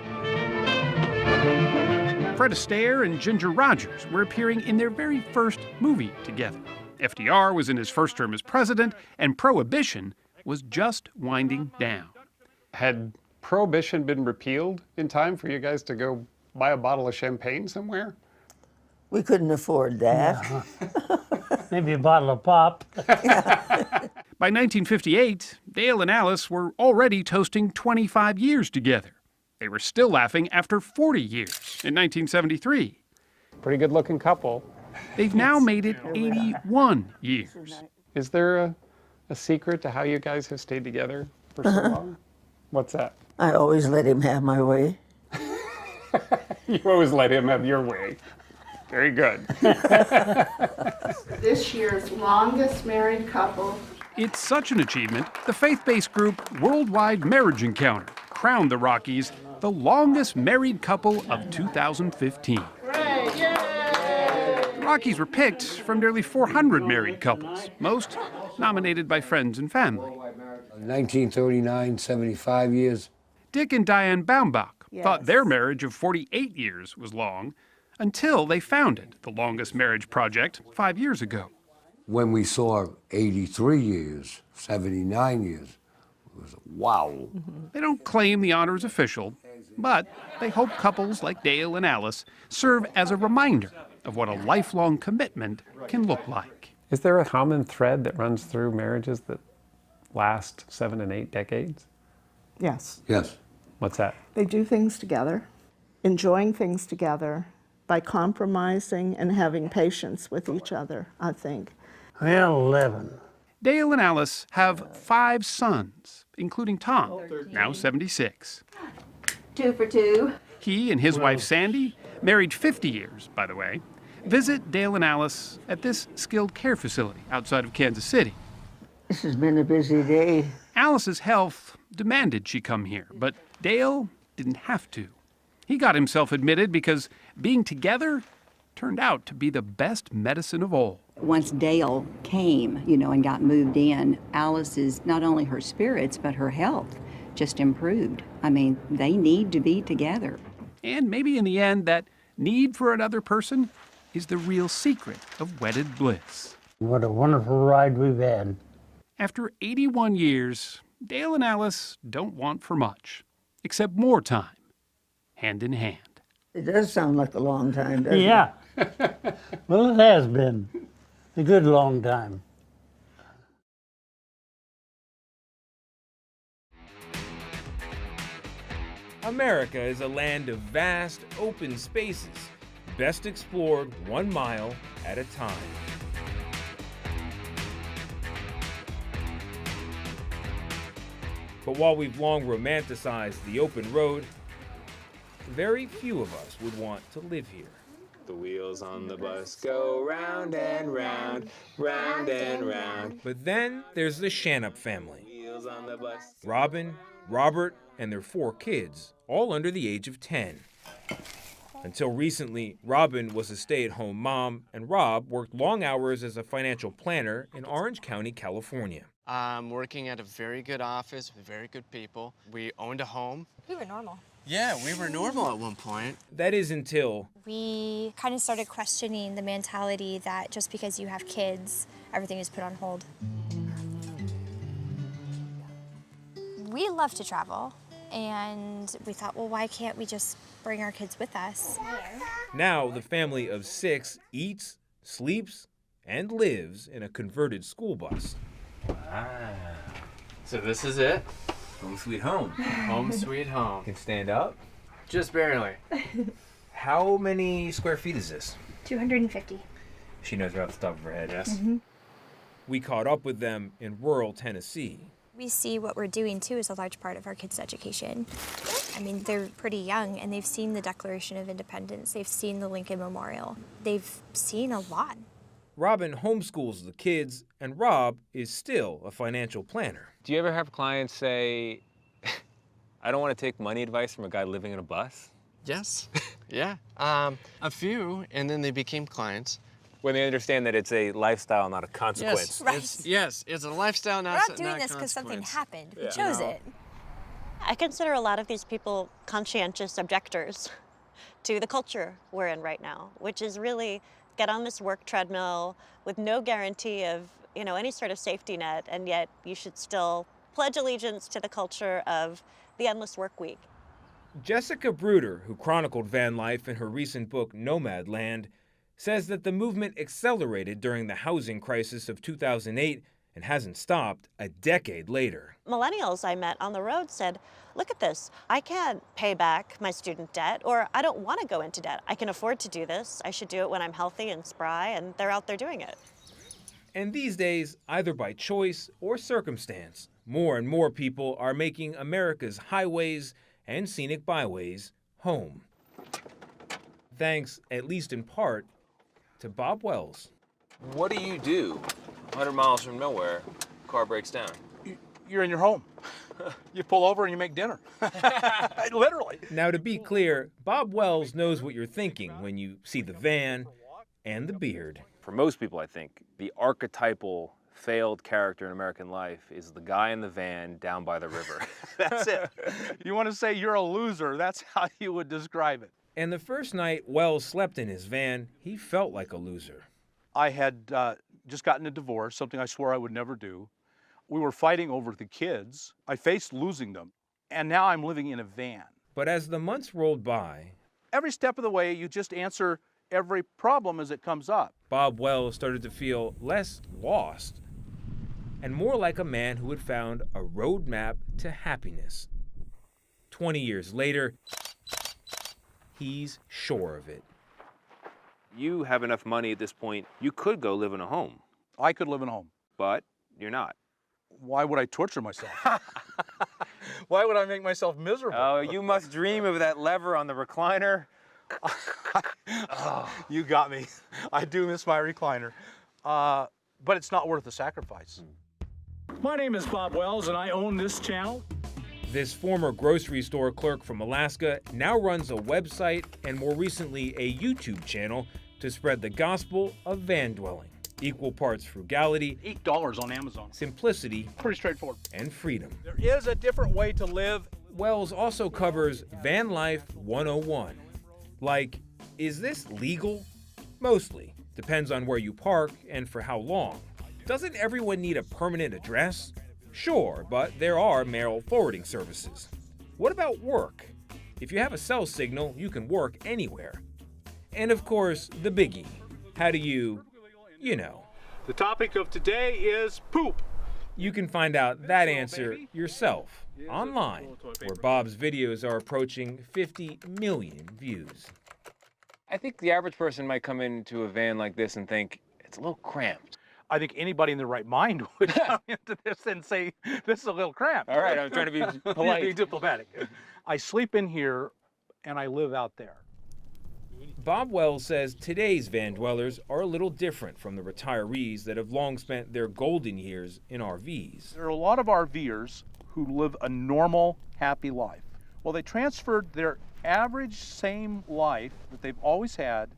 Fred Astaire and Ginger Rogers were appearing in their very first movie together. FDR was in his first term as president, and Prohibition was just winding down.
Had Prohibition been repealed in time for you guys to go buy a bottle of champagne somewhere?
We couldn't afford that.
Maybe a bottle of pop.
By 1958, Dale and Alice were already toasting 25 years together. They were still laughing after 40 years in 1973.
Pretty good looking couple.
They've now made it 81 years.
Is there a secret to how you guys have stayed together for so long? What's that?
I always let him have my way.
You always let him have your way. Very good.
This year's longest married couple.
It's such an achievement, the faith-based group Worldwide Marriage Encounter crowned the Rockies the longest married couple of 2015. The Rockies were picked from nearly 400 married couples, most nominated by friends and family.
1939, 75 years.
Dick and Diane Baumbach thought their marriage of 48 years was long until they founded the Longest Marriage Project 5 years ago.
When we saw 83 years, 79 years, it was wow.
They don't claim the honor is official, but they hope couples like Dale and Alice serve as a reminder of what a lifelong commitment can look like.
Is there a common thread that runs through marriages that last 7 and 8 decades?
Yes.
Yes.
What's that?
They do things together, enjoying things together by compromising and having patience with each other, I think.
Well, 11.
Dale and Alice have 5 sons, including Tom, now 76.
2 for 2.
He and his wife Sandy, married 50 years, by the way, visit Dale and Alice at this skilled care facility outside of Kansas City.
This has been a busy day.
Alice's health demanded she come here, but Dale didn't have to. He got himself admitted because being together turned out to be the best medicine of all.
Once Dale came, and got moved in, Alice's, not only her spirits, but her health just improved. I mean, they need to be together.
And maybe in the end, that need for another person is the real secret of wedded bliss.
What a wonderful ride we've had.
After 81 years, Dale and Alice don't want for much, except more time, hand in hand.
It does sound like a long time, doesn't it?
Yeah. Well, it has been a good long time.
America is a land of vast, open spaces, best explored 1 mile at a time. But while we've long romanticized the open road, very few of us would want to live here.
The wheels on the bus go round and round, round and round.
But then there's the Shanup family.
Wheels on the bus.
Robin, Robert, and their 4 kids, all under the age of 10. Until recently, Robin was a stay-at-home mom, and Rob worked long hours as a financial planner in Orange County, California.
I'm working at a very good office with very good people. We owned a home.
We were normal.
Yeah, we were normal at one point.
That is until
We kind of started questioning the mentality that just because you have kids, everything is put on hold. We love to travel,
and we thought, well, why can't we just bring our kids with us?
Now the family of 6 eats, sleeps, and lives in a converted school bus.
So this is it.
Home sweet home.
Home sweet home.
Can stand up?
Just barely.
How many square feet is this?
250.
She knows right off the top of her head.
Yes.
We caught up with them in rural Tennessee.
We see what we're doing too as a large part of our kids' education. I mean, they're pretty young and they've seen the Declaration of Independence. They've seen the Lincoln Memorial. They've seen a lot.
Robin homeschools the kids, and Rob is still a financial planner.
Do you ever have clients say, I don't want to take money advice from a guy living in a bus?
Yes. Yeah. A few, and then they became clients.
When they understand that it's a lifestyle, not a consequence.
Yes, it's a lifestyle, not
We're not doing this because something happened. We
Yeah.
chose it.
I consider a lot of these people conscientious objectors to the culture we're in right now, which is really get on this work treadmill with no guarantee of, any sort of safety net, and yet you should still pledge allegiance to the culture of the endless work week.
Jessica Bruder, who chronicled van life in her recent book Nomadland, says that the movement accelerated during the housing crisis of 2008 and hasn't stopped a decade later.
Millennials I met on the road said, look at this, I can't pay back my student debt, or I don't want to go into debt. I can afford to do this. I should do it when I'm healthy and spry, and they're out there doing it.
And these days, either by choice or circumstance, more and more people are making America's highways and scenic byways home. Thanks, at least in part, to Bob Wells.
What do you do 100 miles from nowhere, car breaks down?
You're in your home. You pull over and you make dinner. Literally.
Now, to be clear, Bob Wells knows what you're thinking when you see the van and the beard.
For most people, I think, the archetypal failed character in American life is the guy in the van down by the river. That's it.
You want to say you're a loser, that's how you would describe it.
And the first night Wells slept in his van, he felt like a loser.
I had just gotten a divorce, something I swore I would never do. We were fighting over the kids. I faced losing them. And now I'm living in a van.
But as the months rolled by,
every step of the way, you just answer every problem as it comes up.
Bob Wells started to feel less lost and more like a man who had found a roadmap to happiness. 20 years later, he's sure of it.
You have enough money at this point, you could go live in a home.
I could live in a home.
But you're not.
Why would I torture myself? Why would I make myself miserable?
Oh, you must dream of that lever on the recliner.
Oh, you got me. I do miss my recliner. But it's not worth the sacrifice.
My name is Bob Wells, and I own this channel.
This former grocery store clerk from Alaska now runs a website and more recently a YouTube channel to spread the gospel of van dwelling. Equal parts frugality,
$8 on Amazon.
Simplicity,
pretty straightforward,
and freedom.
There is a different way to live.
Wells also covers Van Life 101. Like, is this legal? Mostly. Depends on where you park and for how long. Doesn't everyone need a permanent address? Sure, but there are mail forwarding services. What about work? If you have a cell signal, you can work anywhere. And of course, the biggie. How do you know?
The topic of today is poop.
You can find out that answer yourself online, where Bob's videos are approaching 50 million views.
I think the average person might come into a van like this and think, it's a little cramped.
I think anybody in their right mind would come into this and say, this is a little cramped.
All right, I'm trying to be polite.
Be diplomatic. I sleep in here and I live out there.
Bob Wells says today's van dwellers are a little different from the retirees that have long spent their golden years in RVs.
There are a lot of RVers who live a normal, happy life. Well, they transferred their average same life that they've always had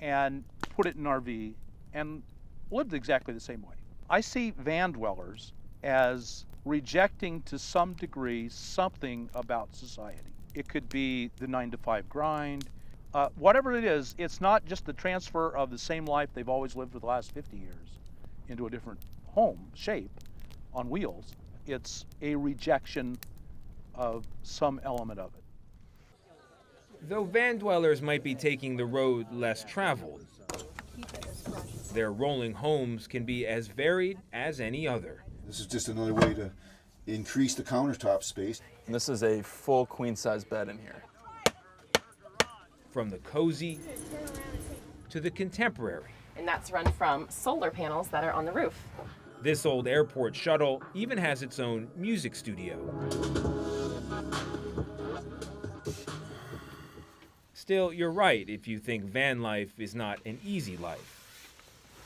and put it in an RV and lived exactly the same way. I see van dwellers as rejecting to some degree something about society. It could be the 9-to-5 grind. Whatever it is, it's not just the transfer of the same life they've always lived for the last 50 years into a different home shape on wheels. It's a rejection of some element of it.
Though van dwellers might be taking the road less traveled, their rolling homes can be as varied as any other.
This is just another way to increase the countertop space.
And this is a full queen-size bed in here.
From the cozy to the contemporary.
And that's run from solar panels that are on the roof.
This old airport shuttle even has its own music studio. Still, you're right if you think van life is not an easy life.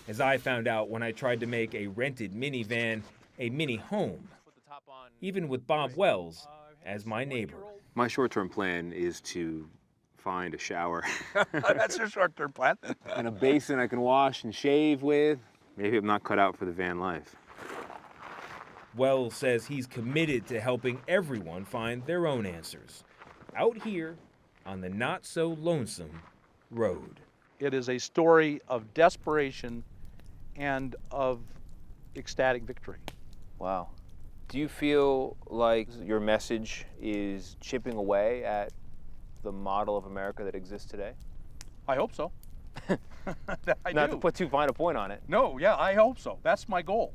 As I found out when I tried to make a rented minivan a mini home, even with Bob Wells as my neighbor.
My short-term plan is to find a shower.
That's your short-term plan?
And a basin I can wash and shave with. Maybe I'm not cut out for the van life.
Wells says he's committed to helping everyone find their own answers out here on the not-so-lonesome road.
It is a story of desperation and of ecstatic victory.
Wow. Do you feel like your message is chipping away at the model of America that exists today?
I hope so.
Not to put too fine a point on it.
No, yeah, I hope so. That's my goal.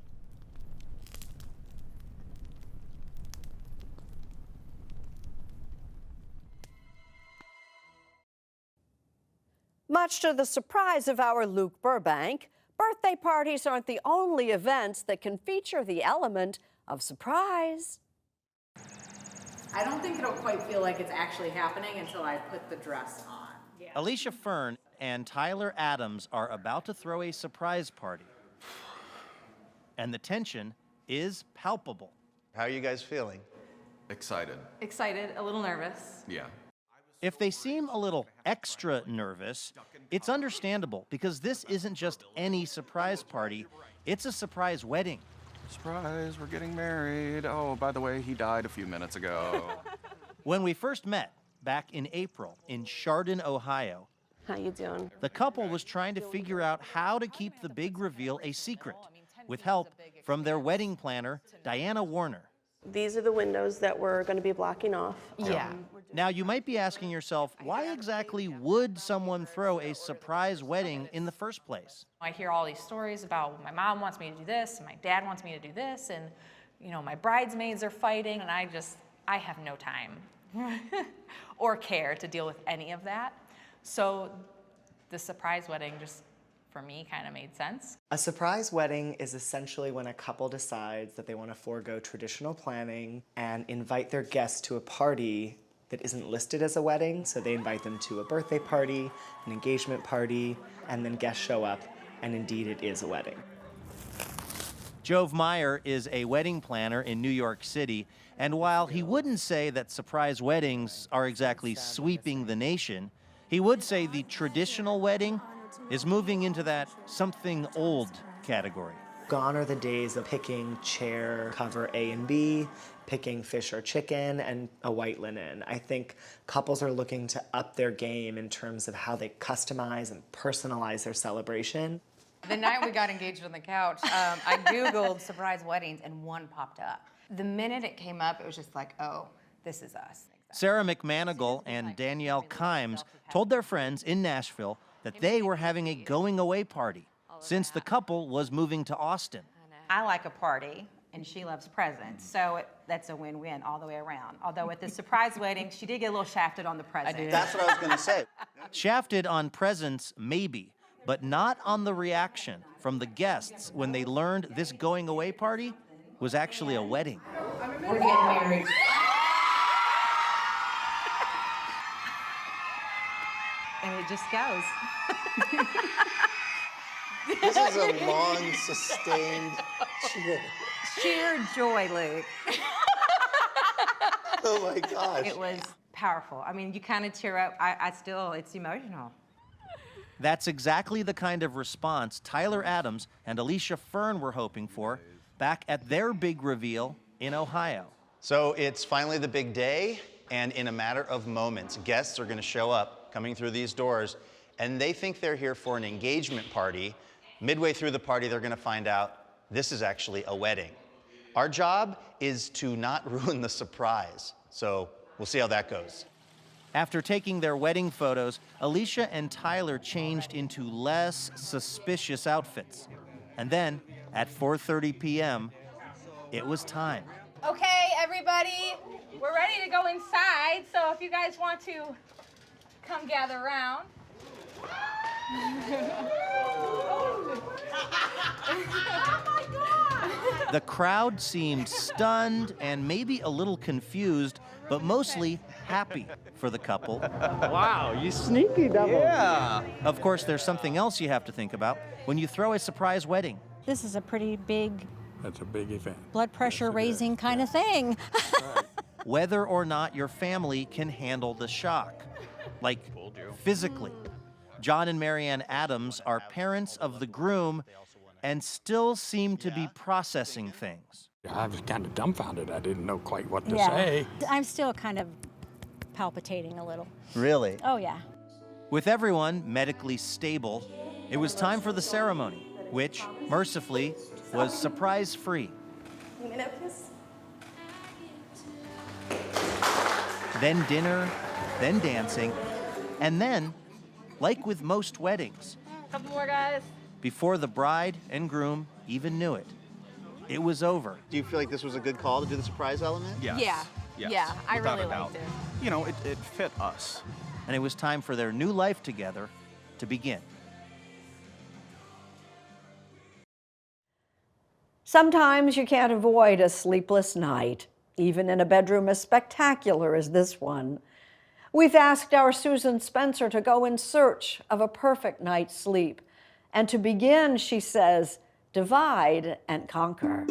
Much to the surprise of our Luke Burbank, birthday parties aren't the only events that can feature the element of surprise.
I don't think it'll quite feel like it's actually happening until I put the dress on. Yeah.
Alicia Fern and Tyler Adams are about to throw a surprise party. And the tension is palpable.
How are you guys feeling?
Excited.
Excited, a little nervous.
Yeah.
If they seem a little extra nervous, it's understandable because this isn't just any surprise party, it's a surprise wedding.
Surprise, we're getting married. Oh, by the way, he died a few minutes ago.
When we first met, back in April, in Chardon, Ohio,
How you doing?
the couple was trying to figure out how to keep the big reveal a secret, with help from their wedding planner, Diana Warner.
These are the windows that we're going to be blocking off.
Yeah.
Now, you might be asking yourself, why exactly would someone throw a surprise wedding in the first place?
I hear all these stories about my mom wants me to do this, and my dad wants me to do this, and you know, my bridesmaids are fighting, and I have no time or care to deal with any of that. So the surprise wedding just, for me, kind of made sense.
A surprise wedding is essentially when a couple decides that they want to forego traditional planning and invite their guests to a party that isn't listed as a wedding. So they invite them to a birthday party, an engagement party, and then guests show up, and indeed it is a wedding.
Jove Meyer is a wedding planner in New York City, and while he wouldn't say that surprise weddings are exactly sweeping the nation, he would say the traditional wedding is moving into that something old category.
Gone are the days of picking chair cover A and B, picking fish or chicken, and a white linen. I think couples are looking to up their game in terms of how they customize and personalize their celebration.
The night we got engaged on the couch, I Googled surprise weddings and one popped up. The minute it came up, it was just like, oh, this is us.
Sarah McManigal and Danielle Kimes told their friends in Nashville that they were having a going-away party since the couple was moving to Austin.
I like a party, and she loves presents, so that's a win-win all the way around. Although at the surprise wedding, she did get a little shafted on the present.
That's what I was going to say.
Shafted on presents, maybe, but not on the reaction from the guests when they learned this going-away party was actually a wedding.
We're getting married. And it just goes.
This is a long, sustained cheer.
Sheer joy, Luke.
Oh my gosh.
It was powerful. I mean, you kind of tear up. It's emotional.
That's exactly the kind of response Tyler Adams and Alicia Fern were hoping for back at their big reveal in Ohio.
So it's finally the big day, and in a matter of moments, guests are going to show up coming through these doors, and they think they're here for an engagement party. Midway through the party, they're going to find out this is actually a wedding. Our job is to not ruin the surprise. So we'll see how that goes.
After taking their wedding photos, Alicia and Tyler changed into less suspicious outfits. And then, at 4:30 p.m., it was time.
Okay, everybody, we're ready to go inside. So if you guys want to come gather around.
The crowd seemed stunned and maybe a little confused, but mostly happy for the couple.
Wow, you sneaky devil.
Yeah. Of course, there's something else you have to think about when you throw a surprise wedding.
This is a pretty big,
That's a big event.
blood pressure raising kind of thing.
Whether or not your family can handle the shock, like physically. John and Marianne Adams are parents of the groom and still seem to be processing things.
I was kind of dumbfounded. I didn't know quite what to say.
I'm still kind of palpitating a little.
Really?
Oh, yeah.
With everyone medically stable, it was time for the ceremony, which, mercifully, was surprise-free. Then dinner, then dancing, and then, like with most weddings,
Couple more, guys.
before the bride and groom even knew it, it was over.
Do you feel like this was a good call to do the surprise element?
Yes.
Yeah.
Yes.
Yeah, I
Without
really
a doubt.
liked it.
You know, it fit us.
And it was time for their new life together to begin.
Sometimes you can't avoid a sleepless night, even in a bedroom as spectacular as this one. We've asked our Susan Spencer to go in search of a perfect night's sleep. And to begin, she says, divide and conquer.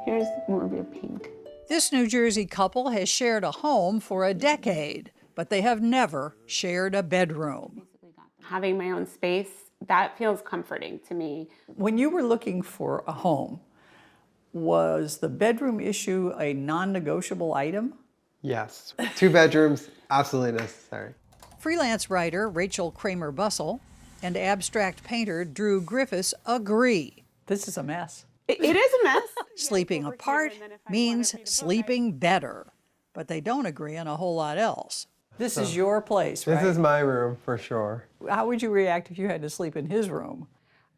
Here's more of your pink.
This New Jersey couple has shared a home for a decade, but they have never shared a bedroom.
Having my own space, that feels comforting to me.
When you were looking for a home, was the bedroom issue a non-negotiable item?
Yes, 2 bedrooms, absolutely necessary.
Freelance writer Rachel Kramer-Bussell and abstract painter Drew Griffiths agree.
This is a mess.
It is a mess.
Sleeping apart means sleeping better, but they don't agree on a whole lot else.
This is your place, right?
This is my room for sure.
How would you react if you had to sleep in his room?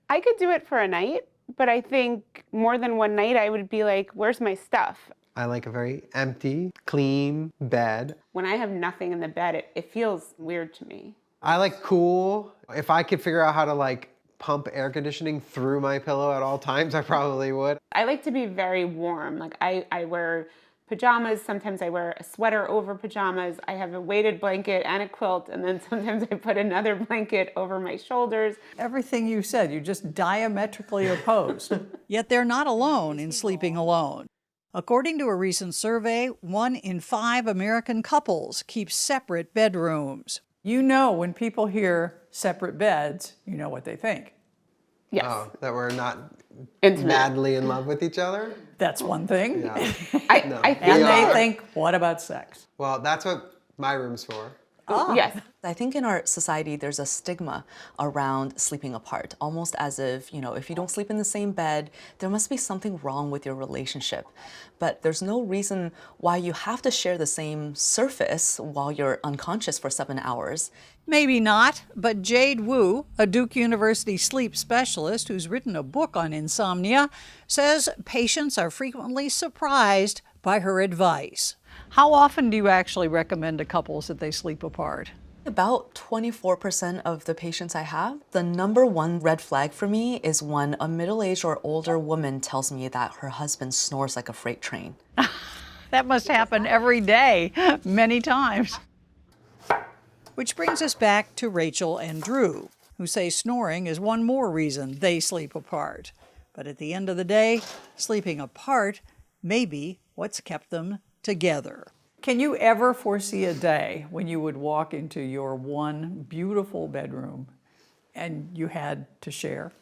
I could do it for a night, but I think more than one night I would be like, where's my stuff?
I like a very empty, clean bed.
When I have nothing in the bed, it feels weird to me.
I like cool. If I could figure out how to like pump air conditioning through my pillow at all times, I probably would.
I like to be very warm. Like I wear pajamas, sometimes I wear a sweater over pajamas. I have a weighted blanket and a quilt, and then sometimes I put another blanket over my shoulders.
Everything you said, you just diametrically opposed.
Yet they're not alone in sleeping alone. According to a recent survey, 1 in 5 American couples keep separate bedrooms.
You know, when people hear separate beds, you know what they think.
Yes.
Oh, that we're not
Intimate.
madly in love with each other?
That's one thing.
Yeah. No.
And they think, what about sex?
Well, that's what my room's for.
Yes.
I think in our society there's a stigma around sleeping apart, almost as if, if you don't sleep in the same bed, there must be something wrong with your relationship. But there's no reason why you have to share the same surface while you're unconscious for 7 hours.
Maybe not, but Jade Wu, a Duke University sleep specialist who's written a book on insomnia, says patients are frequently surprised by her advice.
How often do you actually recommend to couples that they sleep apart?
About 24% of the patients I have, the number one red flag for me is when a middle-aged or older woman tells me that her husband snores like a freight train.
That must happen every day, many times.
Which brings us back to Rachel and Drew, who say snoring is one more reason they sleep apart. But at the end of the day, sleeping apart may be what's kept them together.
Can you ever foresee a day when you would walk into your one beautiful bedroom and you had to share?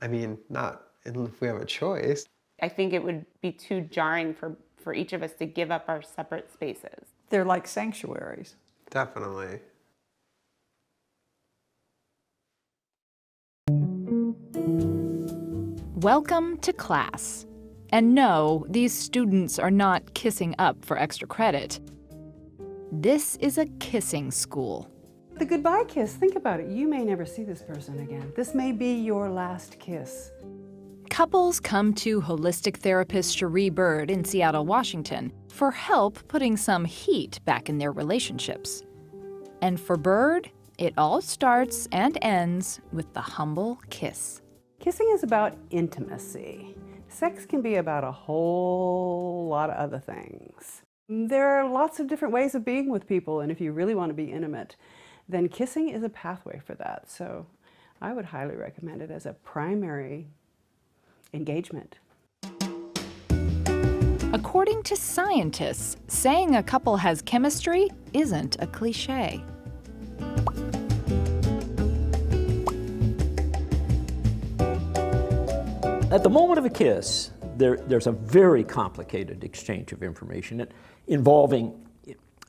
I mean, not if we have a choice.
I think it would be too jarring for each of us to give up our separate spaces.
They're like sanctuaries.
Definitely.
Welcome to class.
And no, these students are not kissing up for extra credit. This is a kissing school.
The goodbye kiss, think about it. You may never see this person again. This may be your last kiss.
Couples come to holistic therapist Cherie Bird in Seattle, Washington, for help putting some heat back in their relationships. And for Bird, it all starts and ends with the humble kiss.
Kissing is about intimacy. Sex can be about a whole lot of other things. There are lots of different ways of being with people, and if you really want to be intimate, then kissing is a pathway for that. So I would highly recommend it as a primary engagement.
According to scientists, saying a couple has chemistry isn't a cliche.
At the moment of a kiss, there's a very complicated exchange of information involving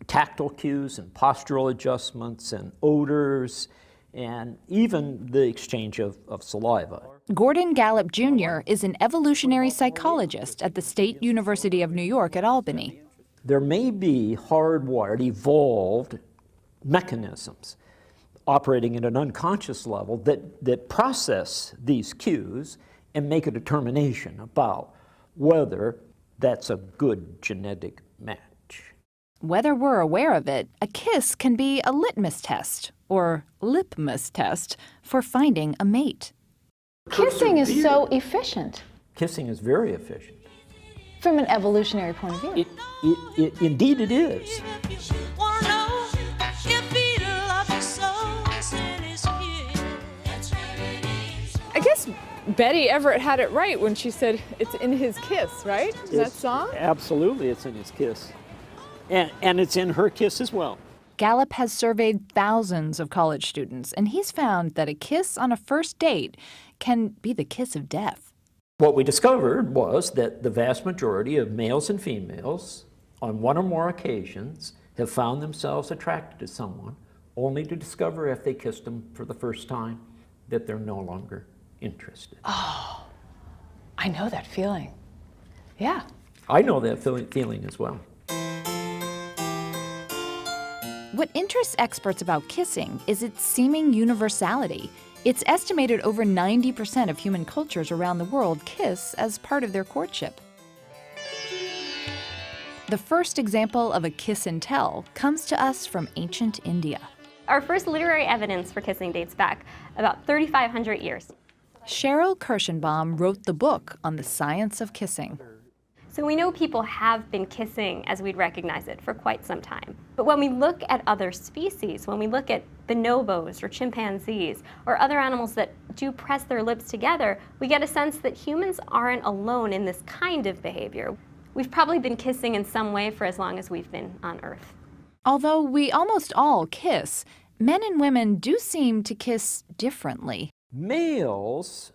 tactile cues and postural adjustments and odors and even the exchange of saliva.
Gordon Gallup Jr. is an evolutionary psychologist at the State University of New York at Albany.
There may be hardwired, evolved mechanisms operating at an unconscious level that process these cues and make a determination about whether that's a good genetic match.
Whether we're aware of it, a kiss can be a litmus test, or lipmus test, for finding a mate.
Kissing is so efficient
Kissing is very efficient.
from an evolutionary point of view.
Indeed it is.
I guess Betty Everett had it right when she said it's in his kiss, right? That song?
Absolutely, it's in his kiss. And it's in her kiss as well.
Gallup has surveyed thousands of college students, and he's found that a kiss on a first date can be the kiss of death.
What we discovered was that the vast majority of males and females, on one or more occasions, have found themselves attracted to someone, only to discover if they kissed them for the first time that they're no longer interested.
Oh, I know that feeling. Yeah.
I know that feeling as well.
What interests experts about kissing is its seeming universality. It's estimated over 90% of human cultures around the world kiss as part of their courtship. The first example of a kiss and tell comes to us from ancient India.
Our first literary evidence for kissing dates back about 3,500 years.
Cheryl Kirschenbaum wrote the book on the science of kissing.
So we know people have been kissing as we'd recognize it for quite some time. But when we look at other species, when we look at bonobos or chimpanzees or other animals that do press their lips together, we get a sense that humans aren't alone in this kind of behavior. We've probably been kissing in some way for as long as we've been on Earth.
Although we almost all kiss, men and women do seem to kiss differently.
Males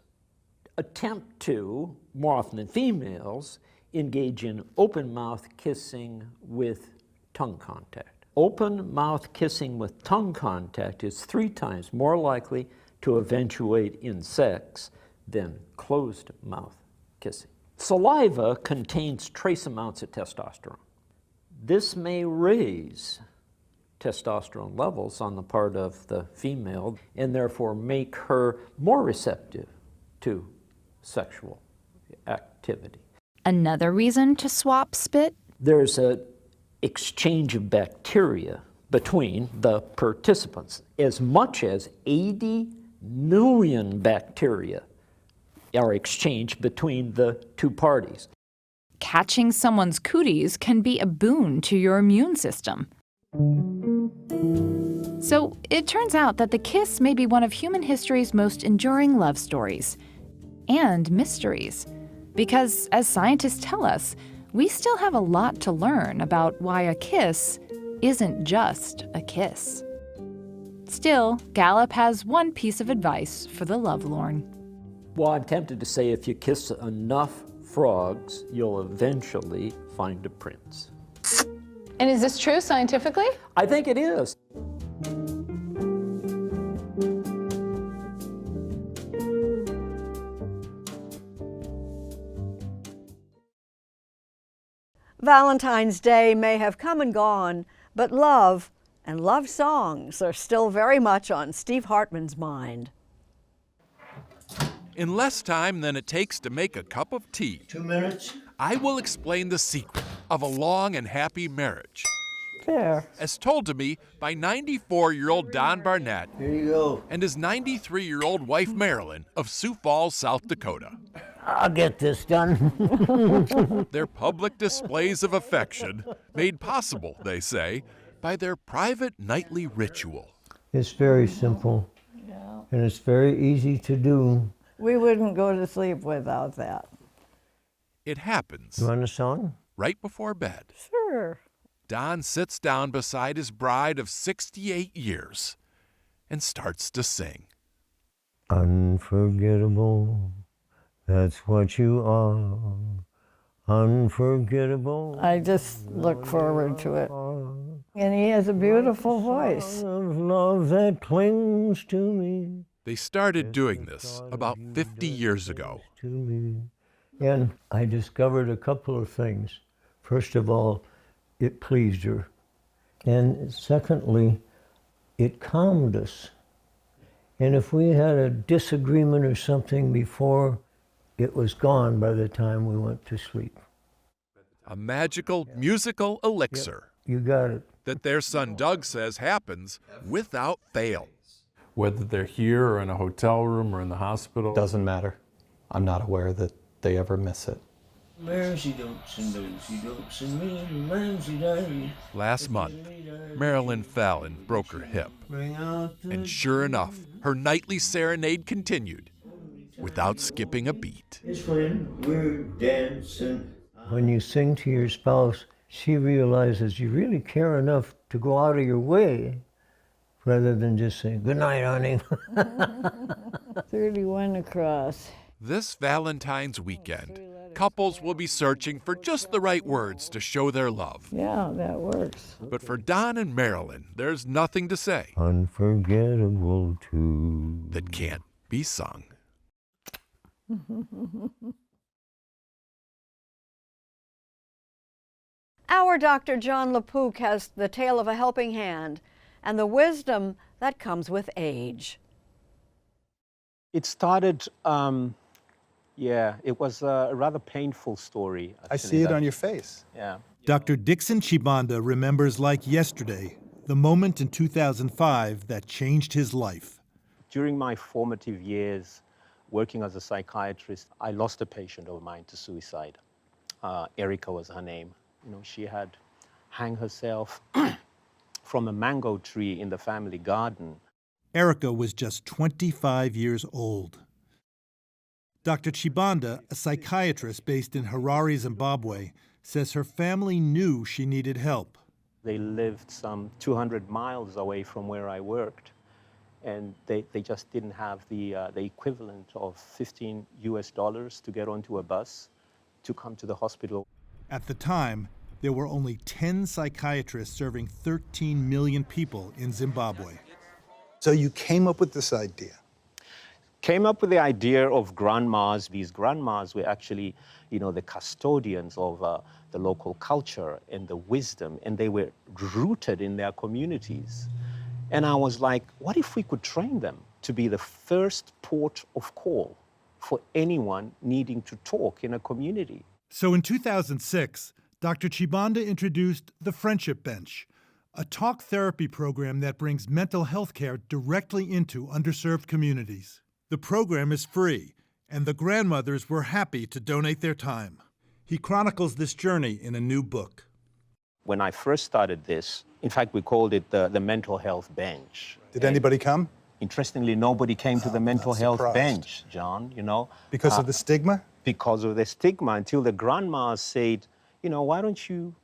attempt to, more often than females, engage in open mouth kissing with tongue contact. Open mouth kissing with tongue contact is 3 times more likely to eventuate in sex than closed mouth kissing. Saliva contains trace amounts of testosterone. This may raise testosterone levels on the part of the female and therefore make her more receptive to sexual activity.
Another reason to swap spit?
There's an exchange of bacteria between the participants. As much as 80 million bacteria are exchanged between the two parties.
Catching someone's cooties can be a boon to your immune system. So it turns out that the kiss may be one of human history's most enduring love stories and mysteries. Because, as scientists tell us, we still have a lot to learn about why a kiss isn't just a kiss. Still, Gallup has one piece of advice for the lovelorn.
Well, I'm tempted to say if you kiss enough frogs, you'll eventually find a prince.
And is this true scientifically?
I think it is.
Valentine's Day may have come and gone, but love and love songs are still very much on Steve Hartman's mind.
In less time than it takes to make a cup of tea,
2 minutes.
I will explain the secret of a long and happy marriage.
There.
As told to me by 94-year-old Don Barnett
Here you go.
and his 93-year-old wife Marilyn of Sioux Falls, South Dakota.
I'll get this done.
Their public displays of affection made possible, they say, by their private nightly ritual.
It's very simple, and it's very easy to do.
We wouldn't go to sleep without that.
It happens
You want a song?
right before bed.
Sure.
Don sits down beside his bride of 68 years and starts to sing.
Unforgettable, that's what you are. Unforgettable.
I just look forward to it. And he has a beautiful voice.
Of love that clings to me.
They started doing this about 50 years ago.
To me. And I discovered a couple of things. First of all, it pleased her. And secondly, it calmed us. And if we had a disagreement or something before, it was gone by the time we went to sleep.
A magical musical elixir
You got it.
that their son Doug says happens without fail.
Whether they're here or in a hotel room or in the hospital.
Doesn't matter. I'm not aware that they ever miss it.
Last month, Marilyn fell and broke her hip. And sure enough, her nightly serenade continued without skipping a beat.
It's when we're dancing. When you sing to your spouse, she realizes you really care enough to go out of your way rather than just saying, "Good night, honey."
31 across.
This Valentine's weekend, couples will be searching for just the right words to show their love.
Yeah, that works.
But for Don and Marilyn, there's nothing to say
Unforgettable too.
that can't be sung.
Our Dr. John LaPook has the tale of a helping hand and the wisdom that comes with age.
It started, it was a rather painful story.
I see it on your face.
Yeah.
Dr. Dixon Chibanda remembers like yesterday the moment in 2005 that changed his life.
During my formative years working as a psychiatrist, I lost a patient of mine to suicide. Erica was her name. You know, she had hung herself from a mango tree in the family garden.
Erica was just 25 years old. Dr. Chibanda, a psychiatrist based in Harare, Zimbabwe, says her family knew she needed help.
They lived some 200 miles away from where I worked, and they just didn't have the equivalent of $15 to get onto a bus to come to the hospital.
At the time, there were only 10 psychiatrists serving 13 million people in Zimbabwe. So you came up with this idea?
Came up with the idea of grandmas. These grandmas were actually, the custodians of the local culture and the wisdom, and they were rooted in their communities. And I was like, what if we could train them to be the first port of call for anyone needing to talk in a community?
So in 2006, Dr. Chibanda introduced the Friendship Bench, a talk therapy program that brings mental health care directly into underserved communities. The program is free, and the grandmothers were happy to donate their time. He chronicles this journey in a new book.
When I first started this, in fact, we called it the mental health bench.
Did anybody come?
Interestingly, nobody came to the mental health bench, John,
Because of the stigma?
Because of the stigma, until the grandmas said, why don't you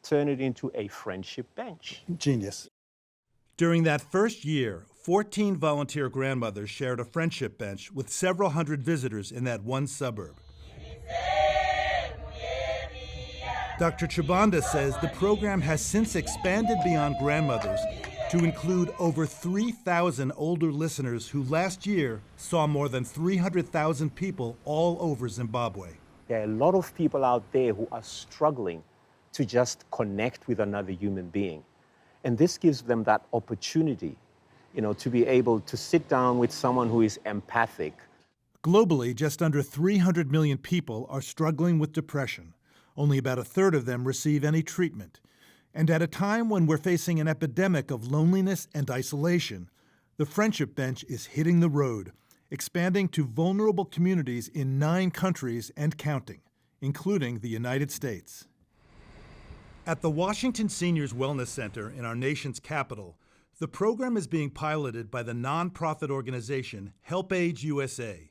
turn it into a friendship bench?
Genius. During that first year, 14 volunteer grandmothers shared a friendship bench with several hundred visitors in that one suburb. Dr. Chibanda says the program has since expanded beyond grandmothers to include over 3,000 older listeners who last year saw more than 300,000 people all over Zimbabwe.
There are a lot of people out there who are struggling to just connect with another human being. And this gives them that opportunity, to be able to sit down with someone who is empathic.
Globally, just under 300 million people are struggling with depression. Only about a third of them receive any treatment. And at a time when we're facing an epidemic of loneliness and isolation, the Friendship Bench is hitting the road, expanding to vulnerable communities in 9 countries and counting, including the United States. At the Washington Seniors Wellness Center in our nation's capital, the program is being piloted by the nonprofit organization Help Age USA,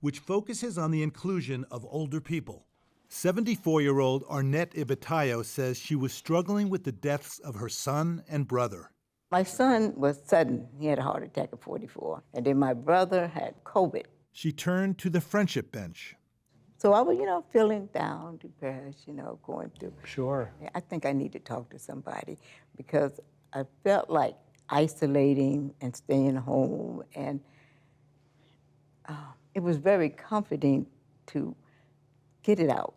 which focuses on the inclusion of older people. 74-year-old Arnett Ibatayo says she was struggling with the deaths of her son and brother.
My son was sudden. He had a heart attack at 44. And then my brother had COVID.
She turned to the Friendship Bench.
So I was, feeling down, depressed, going through.
Sure.
I think I need to talk to somebody because I felt like isolating and staying home. And it was very comforting to get it out.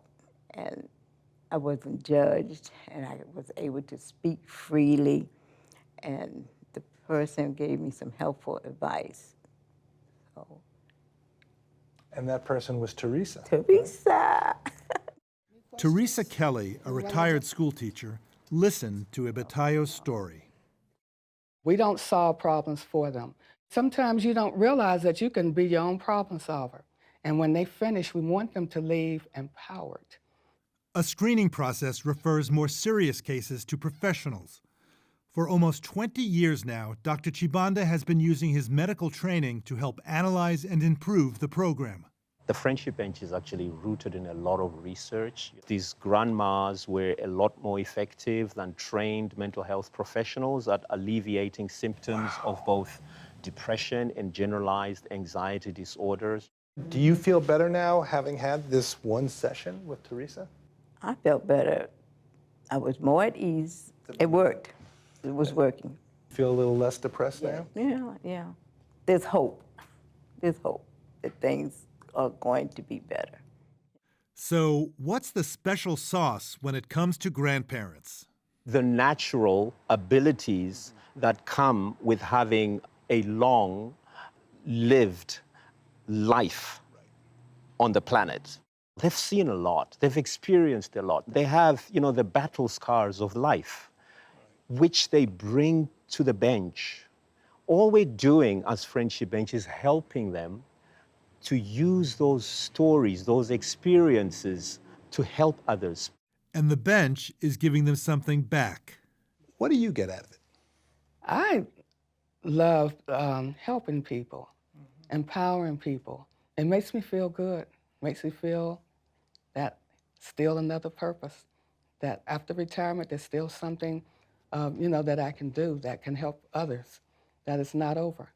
And I wasn't judged, and I was able to speak freely. And the person gave me some helpful advice. So.
And that person was Teresa.
Teresa.
Teresa Kelly, a retired school teacher, listened to Ibatayo's story.
We don't solve problems for them. Sometimes you don't realize that you can be your own problem solver. And when they finish, we want them to leave empowered.
A screening process refers more serious cases to professionals. For almost 20 years now, Dr. Chibanda has been using his medical training to help analyze and improve the program.
The Friendship Bench is actually rooted in a lot of research. These grandmas were a lot more effective than trained mental health professionals at alleviating symptoms of both depression and generalized anxiety disorders.
Do you feel better now having had this one session with Teresa?
I felt better. I was more at ease. It worked. It was working.
Feel a little less depressed now?
Yeah. There's hope. There's hope that things are going to be better.
So, what's the special sauce when it comes to grandparents?
The natural abilities that come with having a long-lived life on the planet. They've seen a lot. They've experienced a lot. They have, the battle scars of life, which they bring to the bench. All we're doing as Friendship Bench is helping them to use those stories, those experiences to help others.
And the bench is giving them something back.
What do you get out of it?
I love helping people, empowering people. It makes me feel good. Makes me feel that still another purpose, that after retirement, there's still something, that I can do that can help others, that it's not over.